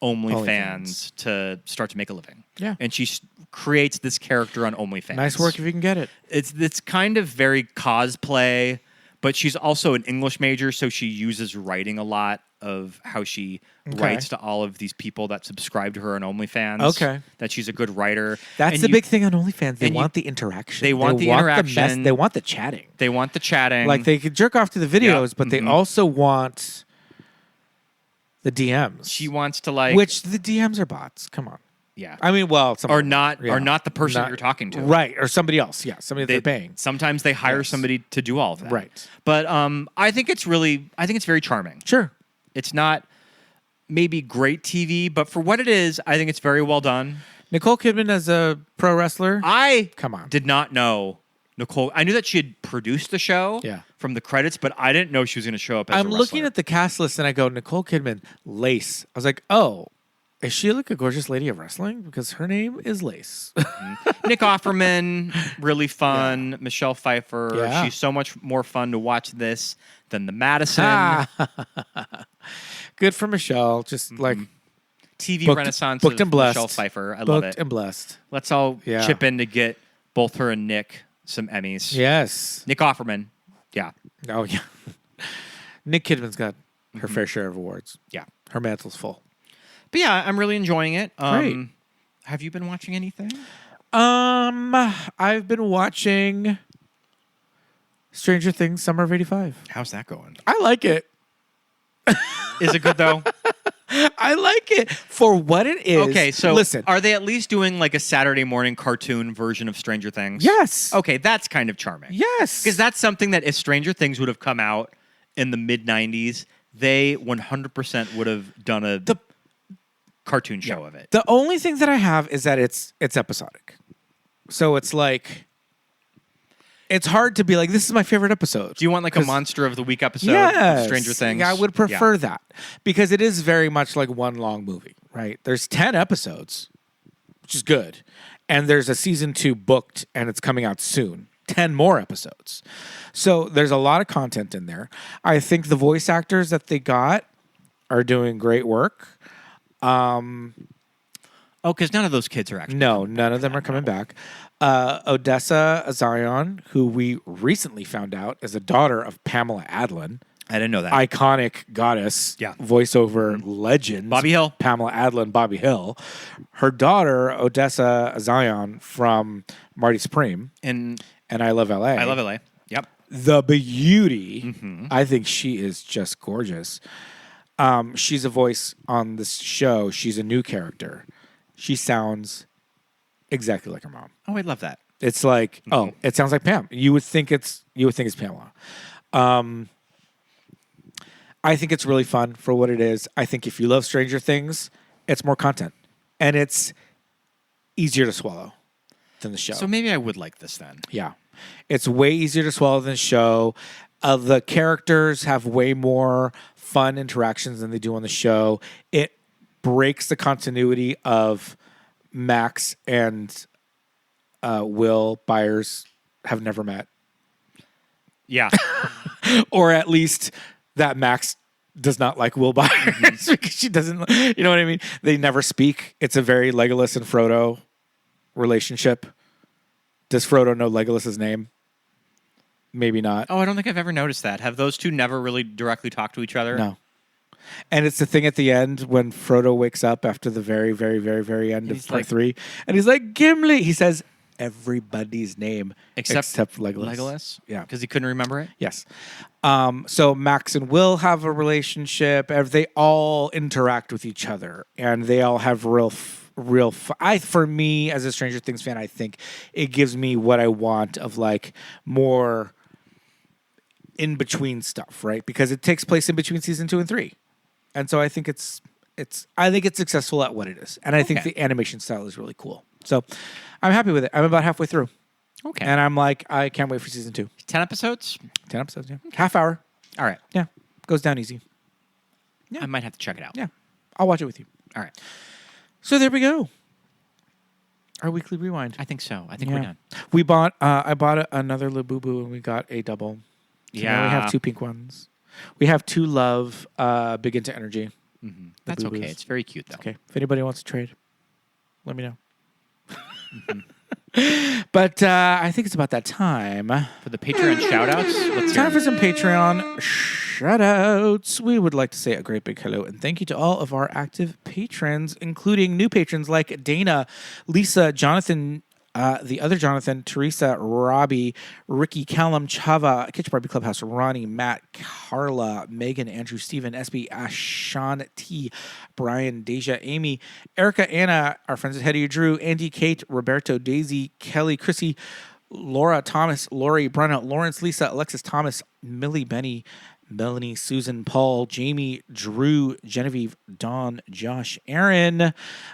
OnlyFans to start to make a living. Yeah. And she creates this character on OnlyFans. Nice work if you can get it. It's kind of very cosplay, but she's also an English major, so she uses writing a lot of how she writes to all of these people that subscribe to her on OnlyFans. Okay. That she's a good writer. That's And the you- big thing on OnlyFans. They and want the interaction. They want the interaction. They want the chatting. They want the chatting. Like they could jerk off to the videos, but they also want the DMs. She wants to like... Which the DMs are bots. Come on. Yeah. I mean, well, some Or not yeah. the person you're talking to. Right. Or somebody else. Yeah. Somebody that they're paying. Sometimes they hire Yes. somebody to do all of that. Right. But I think it's very charming. Sure. It's not maybe great TV, but for what it is, I think it's very well done. Nicole Kidman as a pro wrestler. Come on. Did not know Nicole. I knew that she had produced the show from the credits, but I didn't know she was going to show up as a I'm wrestler. looking at the cast list and I go, Nicole Kidman, Lace. I was like, oh, is she like a gorgeous lady of wrestling? Because her name is Lace. Nick Offerman, really fun. Yeah. Michelle Pfeiffer. Yeah. She's so much more fun to watch this than the Madison. Good for Michelle. Just like TV booked- renaissance booked of and blessed. Michelle Pfeiffer. I love Booked it. and blessed. Let's all Yeah. chip in to get both her and Nick some Emmys. Yes. Nick Offerman. Yeah. Oh, yeah. Nick Kidman's got her fair share of awards. Yeah. Her mantle's full. But yeah, I'm really enjoying it. Great. Have you been watching anything? I've been watching Stranger Things Summer of 85. How's that going? I like it. Is it good though? I like it for what it is. Okay, so listen. are they at least doing like a Saturday morning cartoon version of Stranger Things? Yes. Okay, that's kind of charming. Yes. Because that's something that if Stranger Things would have come out in the mid 90s, they 100% would have done a cartoon show of it. The only thing that I have is that it's episodic. So it's like it's hard to be like, this is my favorite episode. Do you want like a Monster of the Week episode Yes. of Stranger Things? Yeah, I would prefer that because it is very much like one long movie, right? There's 10 episodes, which is good. And there's a season 2 booked and it's coming out soon. 10 more episodes. So there's a lot of content in there. I think the voice actors that they got are doing great work. Because none of those kids are actually. No, none of them are coming back. Odessa Zion, who we recently found out is a daughter of Pamela Adlon. I didn't know that. Iconic goddess, voiceover legend. Bobby Hill. Pamela Adlon, Bobby Hill. Her daughter, Odessa Zion from Marty Supreme. And I Love L.A. I Love L.A. Yep. The beauty. I think she is just gorgeous. She's a voice on this show. She's a new character. She sounds exactly like her mom. Oh, I love that. It's like, it sounds like Pam. You would think it's Pamela. I think it's really fun for what it is. I think if you love Stranger Things, it's more content. And it's easier to swallow than the show. So maybe I would like this then. Yeah. It's way easier to swallow than the show. The characters have way more fun interactions than they do on the show. It breaks the continuity of Max and Will Byers have never met. Yeah. Or at least that Max does not like Will Byers because she doesn't, you know what I mean? They never speak. It's a very Legolas and Frodo relationship. Does Frodo know Legolas's name? Maybe not. Oh, I don't think I've ever noticed that. Have those two never really directly talked to each other? No. And it's the thing at the end when Frodo wakes up after the very, very, very, very end of part 3. And he's like, Gimli. He says everybody's name except Legolas. Legolas? Yeah. Because he couldn't remember it? Yes. So Max and Will have a relationship. They all interact with each other. And they all have for me, as a Stranger Things fan, I think it gives me what I want of like more in between stuff, right? Because it takes place in between season 2 and 3. And so I think it's successful at what it is. And I think the animation style is really cool. So I'm happy with it. I'm about halfway through. Okay. And I'm like, I can't wait for season 2. 10 episodes? 10 episodes, yeah. Half hour. All right. Yeah. Goes down easy. Yeah. I might have to check it out. Yeah. I'll watch it with you. All right. So there we go. Our weekly rewind. I think so. I think we're done. We bought. I bought another Labubu, and we got a double. So now we have 2 pink ones. We have 2 love. Big into energy. Mm-hmm. That's okay. It's very cute though. Okay. If anybody wants to trade, let me know. But I think it's about that time for the Patreon shout-outs. It's time for some Patreon shout-outs. We would like to say a great big hello and thank you to all of our active patrons, including new patrons like Dana, Lisa, Jonathan, the other Jonathan, Teresa, Robbie, Ricky, Callum, Chava, Kitchen Barbie Clubhouse, Ronnie, Matt, Carla, Megan, Andrew, Stephen, SB, Ashan T, Brian, Deja, Amy, Erica, Anna, our friends at Hetty, Drew, Andy, Kate, Roberto, Daisy, Kelly, Chrissy, Laura, Thomas, Lori, Brenna, Lawrence, Lisa, Alexis, Thomas, Millie, Benny, Melanie, Susan, Paul, Jamie, Drew, Genevieve, Dawn, Josh, Aaron.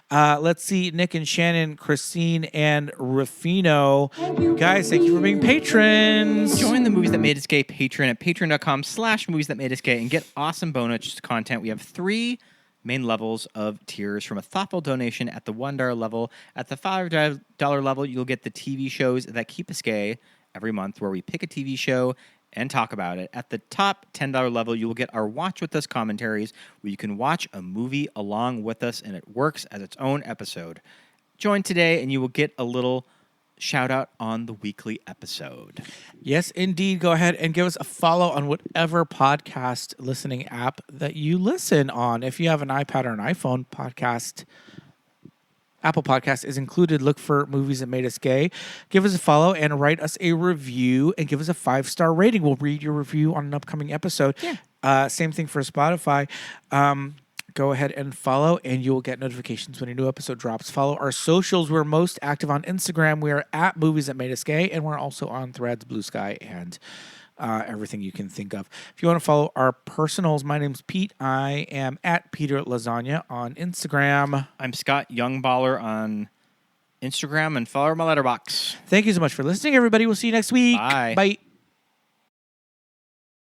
Let's see, Nick and Shannon, Christine, and Rufino. Guys, thank you for being patrons. Join the Movies That Made Us Gay patron at patreon.com/movies that made us gay and get awesome bonus content. We have 3 main levels of tiers, from a thoughtful donation at the $1 level. At the $5 level, you'll get the TV shows that keep us gay every month, where we pick a TV show and talk about it. At the top $10 level, you will get our Watch With Us commentaries, where you can watch a movie along with us, and it works as its own episode. Join today, and you will get a little shout-out on the weekly episode. Yes, indeed. Go ahead and give us a follow on whatever podcast listening app that you listen on. If you have an iPad or an iPhone, Apple Podcast is included. Look for Movies That Made Us Gay. Give us a follow and write us a review and give us a 5-star rating. We'll read your review on an upcoming episode. Yeah. Same thing for Spotify. Go ahead and follow, and you'll get notifications when a new episode drops. Follow our socials. We're most active on Instagram. We are at Movies That Made Us Gay, and we're also on Threads, Blue Sky, and everything you can think of. If you want to follow our personals, my name's Pete. I am at Peter Lasagna on Instagram. I'm Scott Youngballer on Instagram, and follow my letterbox. Thank you so much for listening, everybody. We'll see you next week. Bye. Bye.